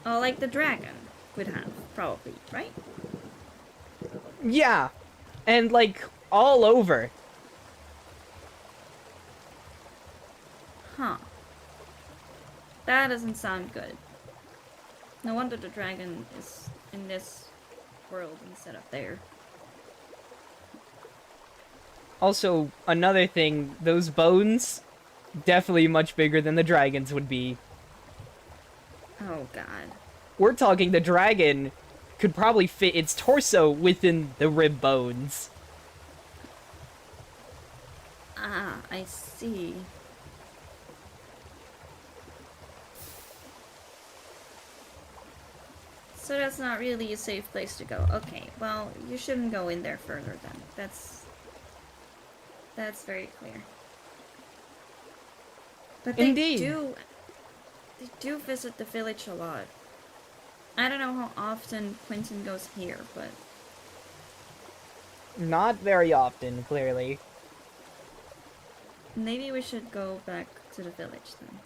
Oh, like the dragon would have. probably, right? Yeah, and like all over. Huh. That doesn't sound good. No wonder the dragon is in this world instead of there. Also, another thing, those bones, definitely much bigger than the dragon's would be. Oh god. We're talking the dragon could probably fit its torso within the rib bones. Ah, I see. So that's not really a safe place to go. Okay, well, you shouldn't go in there further then. That's very clear. But Indeed. they do visit the village a lot. I don't know how often Quentin goes here, but Not very often, clearly. maybe we should go back to the village then.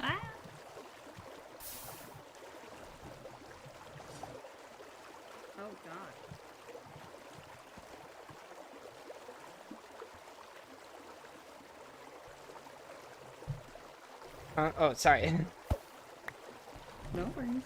Ah! Oh god. Oh, sorry. No worries.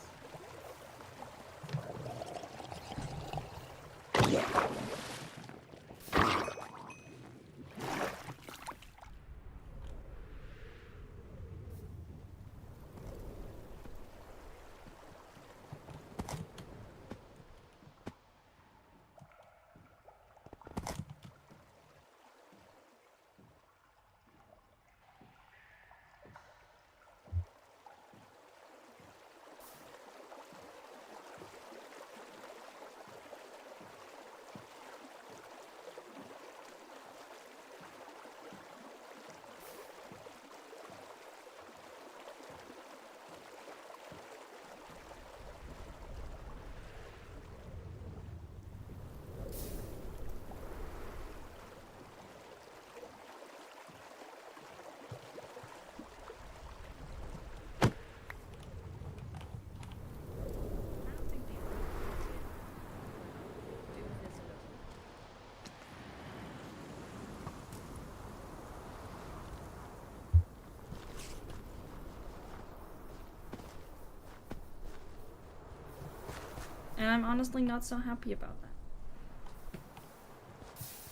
And I'm honestly not so happy about that.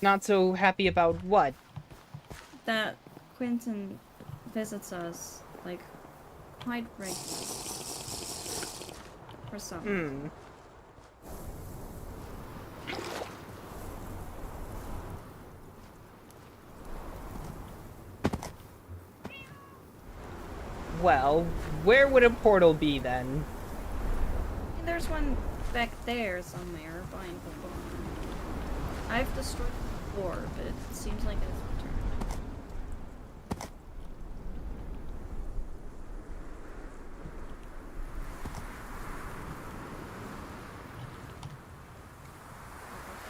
Not so happy about what? That Quentin visits us, like, quite regularly. For some reason. Well, where would a portal be then? And there's one back there somewhere, behind the barn. I've destroyed it before, but it seems like it's returned.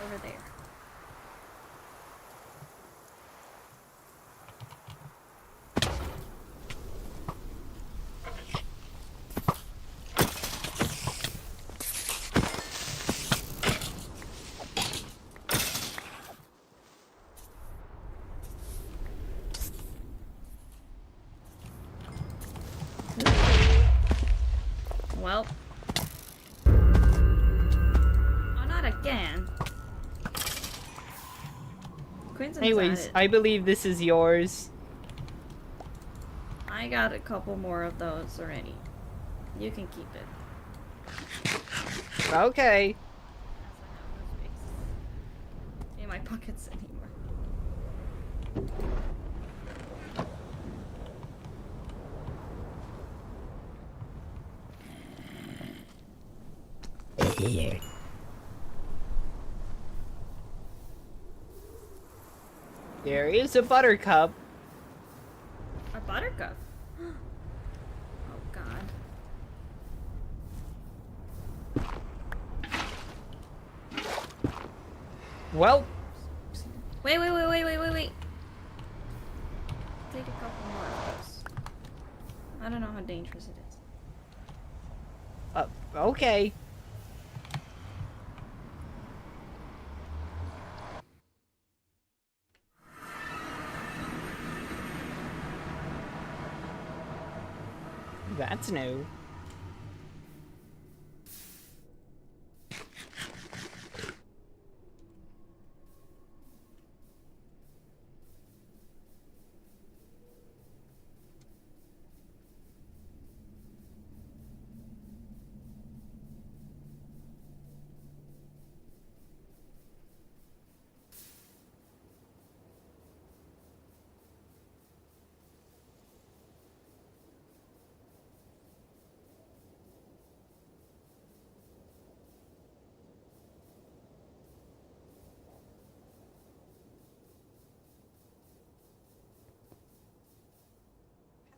Over there. Well. Oh, not again. Quentin's Anyways, at it. I believe this is yours. I got a couple more of those already. You can keep it. Okay. As I have no space in my pockets anymore. There is a buttercup. A buttercup. Oh god. Well, Wait. Take a couple more of those. I don't know how dangerous it is. okay. That's new.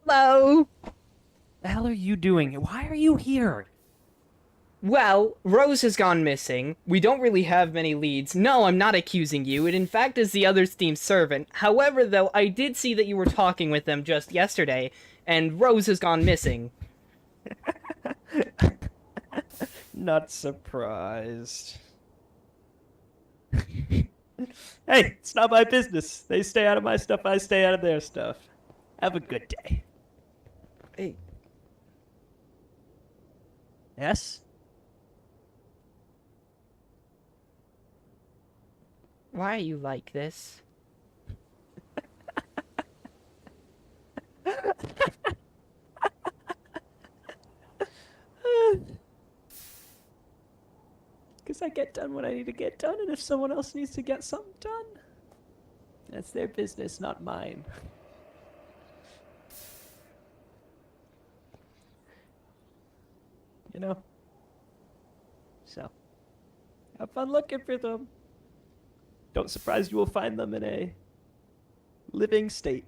Hello. The hell are you doing? Why are you here? Well, Rose has gone missing. We don't really have many leads. No, I'm not accusing you. It in fact is the other Steam's servant. However, though, I did see that you were talking with them just yesterday, and Rose has gone missing. Not surprised. Hey, it's not my business. They stay out of my stuff, I stay out of their stuff. Have a good day. Hey. Yes? Why are you like this? Because I get done what I need to get done, and if someone else needs to get something done, that's their business, not mine. You know? So, have fun looking for them. Don't surprise you will find them in a living state.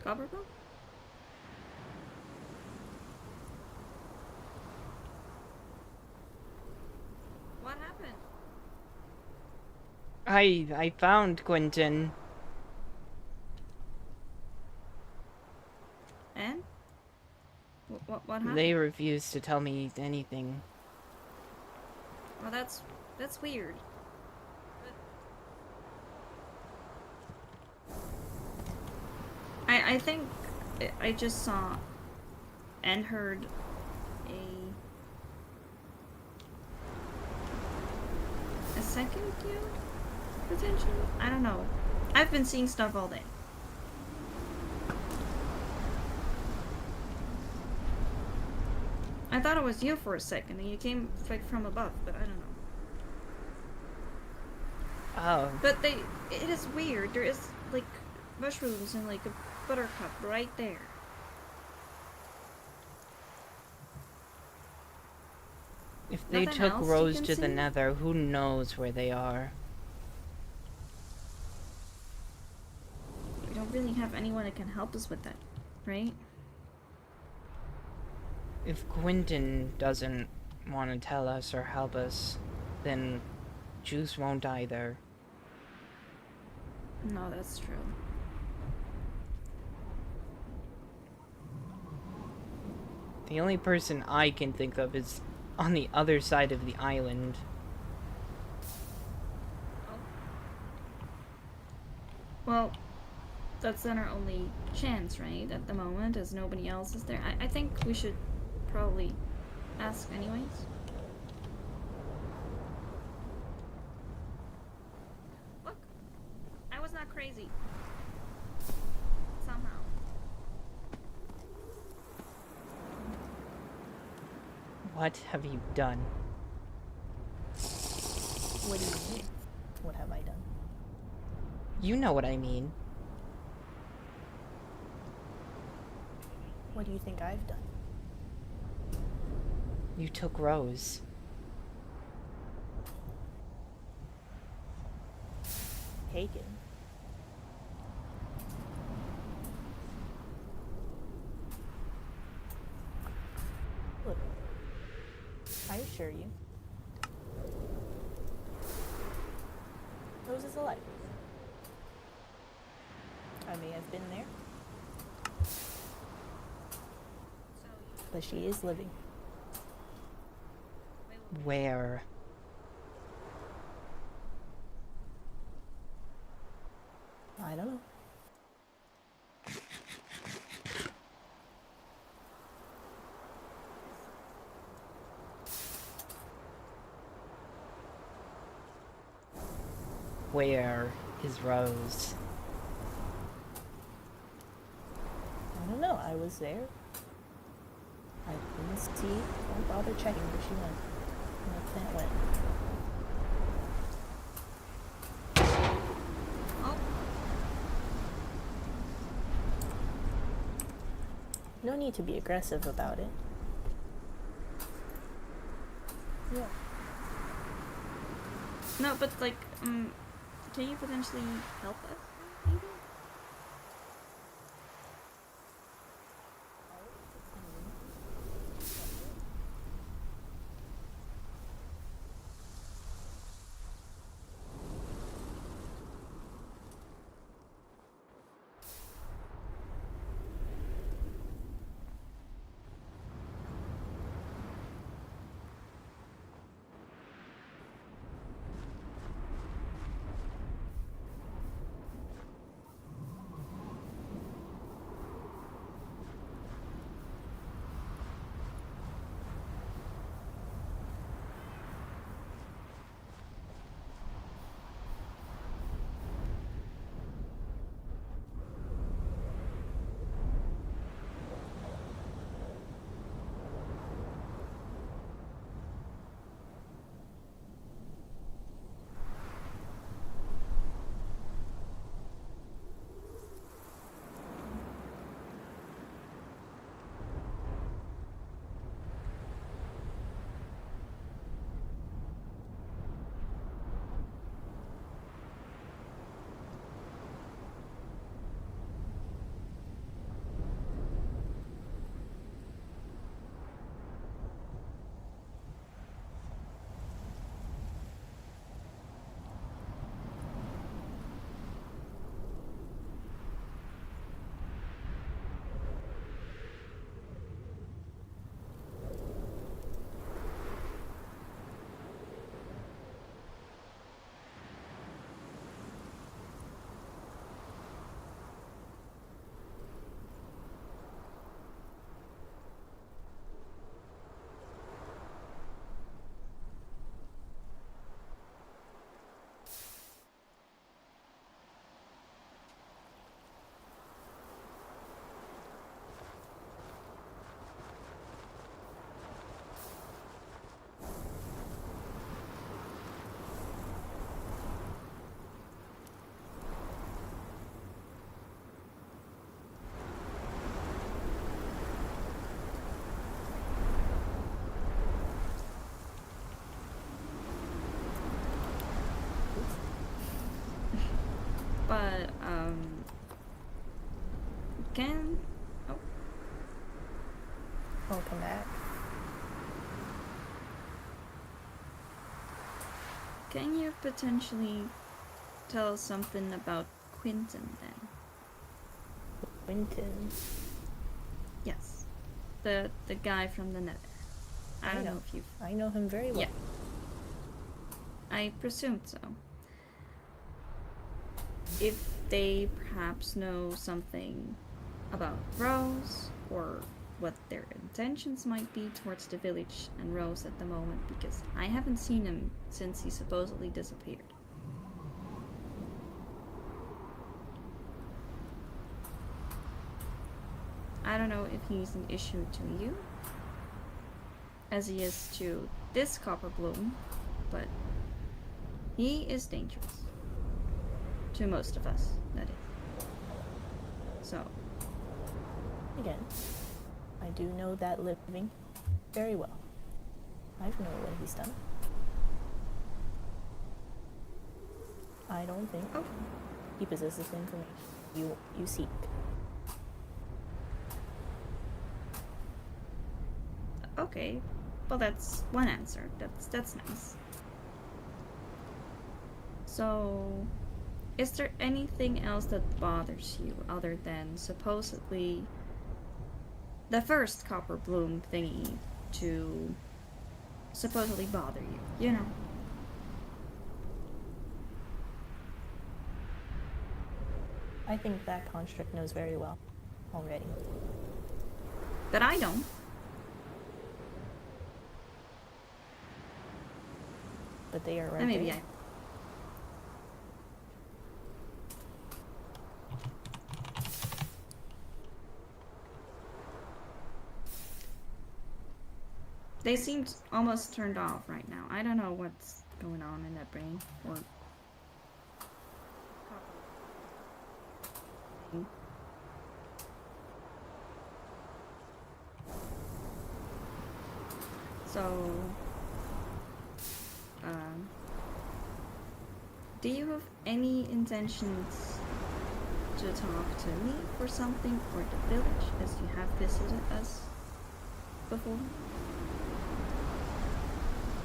Copperbell? What happened? I found Quentin. And? What happened? They refused to tell me anything. Well, that's weird. I think I just saw and heard a second kill, potentially? I don't know. I've been seeing stuff all day. I thought it was you for a second, and you came like from above, but I don't know. Oh. But it is weird. There is like mushrooms and like a buttercup right there. If they Nothing took else you Rose can to the see? Nether, who knows where they are? We don't really have anyone that can help us with that, right? If Quentin doesn't want to tell us or help us, then Juice won't either. No, that's true. The only person I can think of is on the other side of the island. Well, that's then our only chance, right? At the moment, as nobody else is there. I think we should probably ask anyways. Look, I was not crazy. Somehow. What have you done? What do you mean? What have I done? You know what I mean. What do you think I've done? You took Rose. Taken. Look, I assure you, Rose is alive. I may have been there, but she is living. Where? I don't know. Where is Rose? I don't know. I was there. I didn't see or bother checking where she went. And the plant went. Oh, No need to be aggressive about it. Yeah. no, but like, can you potentially help us? Maybe? But, can... Oh, I'll come back. can you potentially tell us something about Quentin, then? Quentin. Yes. The guy from the Nether. I don't know if you've... I know him very well. Yeah. I presumed so. If they perhaps know something about Rose, or what their intentions might be towards the village and Rose at the moment, because I haven't seen him since he supposedly disappeared. I don't know if he's an issue to you, as he is to this Copper Bloom, but he is dangerous. To most of us, that is. So. Again, I do know that living very well. I know what he's done. I don't think Oh. he possesses the information you seek. Okay. Well, that's one answer. That's nice. So, is there anything else that bothers you other than supposedly the first Copper Bloom thingy to supposedly bother you? You know. I think that construct knows very well already. But I don't. But they are right And maybe there. I. They seemed almost turned off right now. I don't know what's going on in that brain. Or. So. Do you have any intentions to talk to me for something, or the village, as you have visited us before?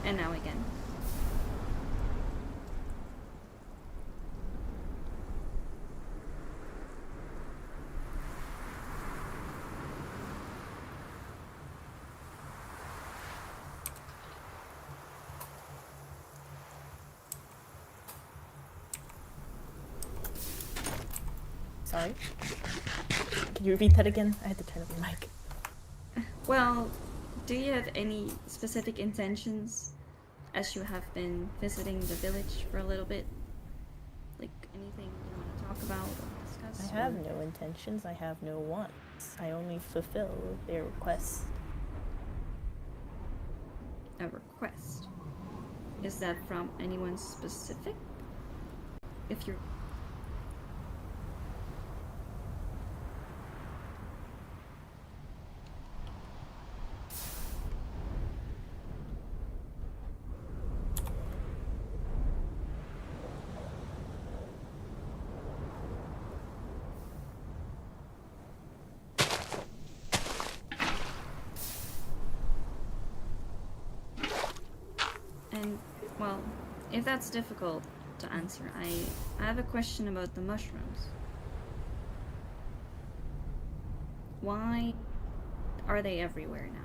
And now again. Sorry? Can you repeat that again? I had to turn up the mic. Well, do you have any specific intentions as you have been visiting the village for a little bit? Like anything you want to talk about or discuss? I have or- no intentions, I have no wants. I only fulfill their requests. A request. Is that from anyone specific? If you're... And, well, if that's difficult to answer, I have a question about the mushrooms. Why are they everywhere now?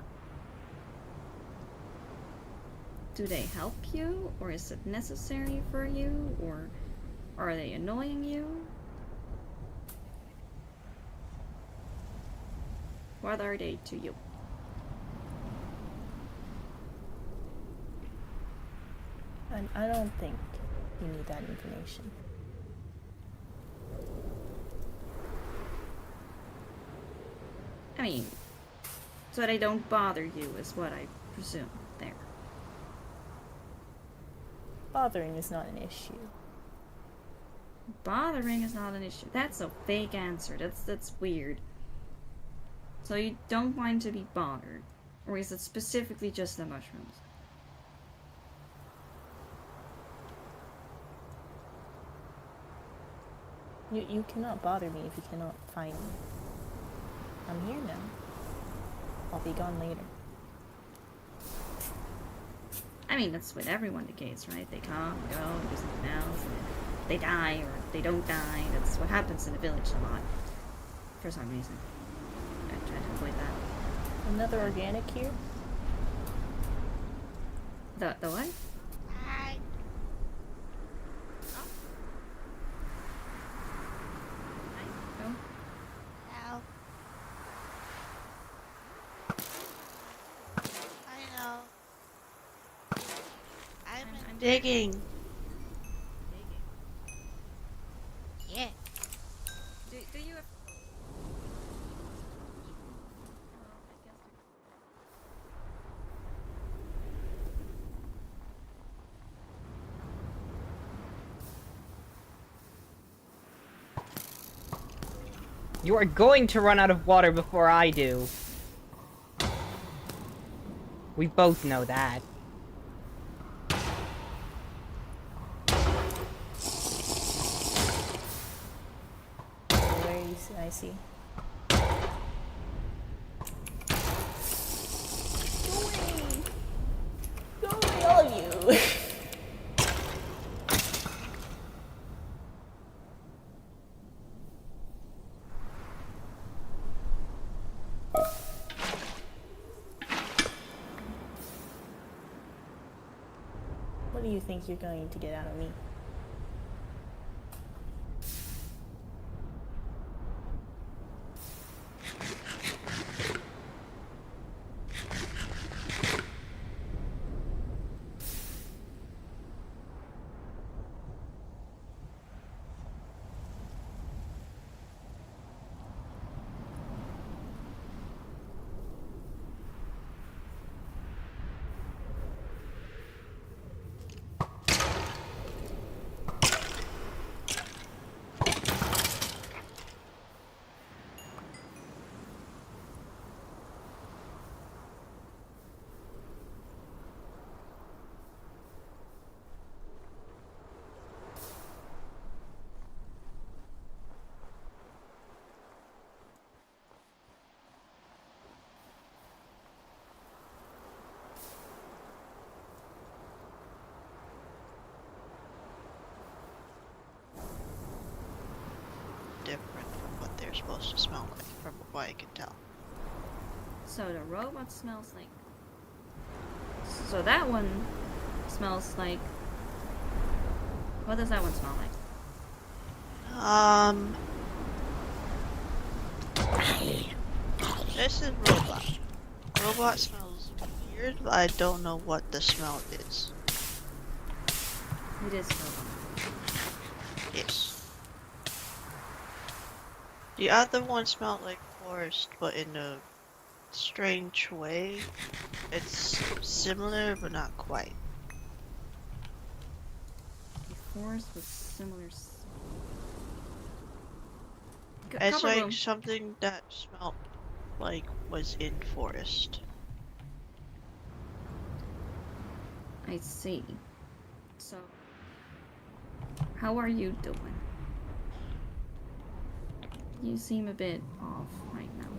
Do they help you, or is it necessary for you, or are they annoying you? What are they to you? And I don't think you need that information. I mean, so they don't bother you is what I presume there. Bothering is not an issue. Bothering is not an issue. That's a fake answer. That's weird. So you don't mind to be bothered, or is it specifically just the mushrooms? You cannot bother me if you cannot find me. I'm here now. I'll be gone later. I mean, that's with everyone the case, right? They come, go, do something else, and they die or they don't die. That's what happens in the village a lot. For some reason. I try to avoid that. Another organic here? The what? Hi. Oh. Ow. I know. I've been digging. Yeah. Do you have... You are going to run out of water before I do. We both know that. Where you see, I see. Go away, all of you. What do you think you're going to get out of me? Different from what they're supposed to smell like, from what I can tell. So the robot smells like... So that one smells like... What does that one smell like? This is robot. Robot smells weird, but I don't know what the smell is. It is robot. Yes. The other one smelled like forest, but in a strange way. It's similar, but not quite. The forest with similar... It's like Bloom. something that smelled like was in forest. I see. So... How are you doing? You seem a bit off right now.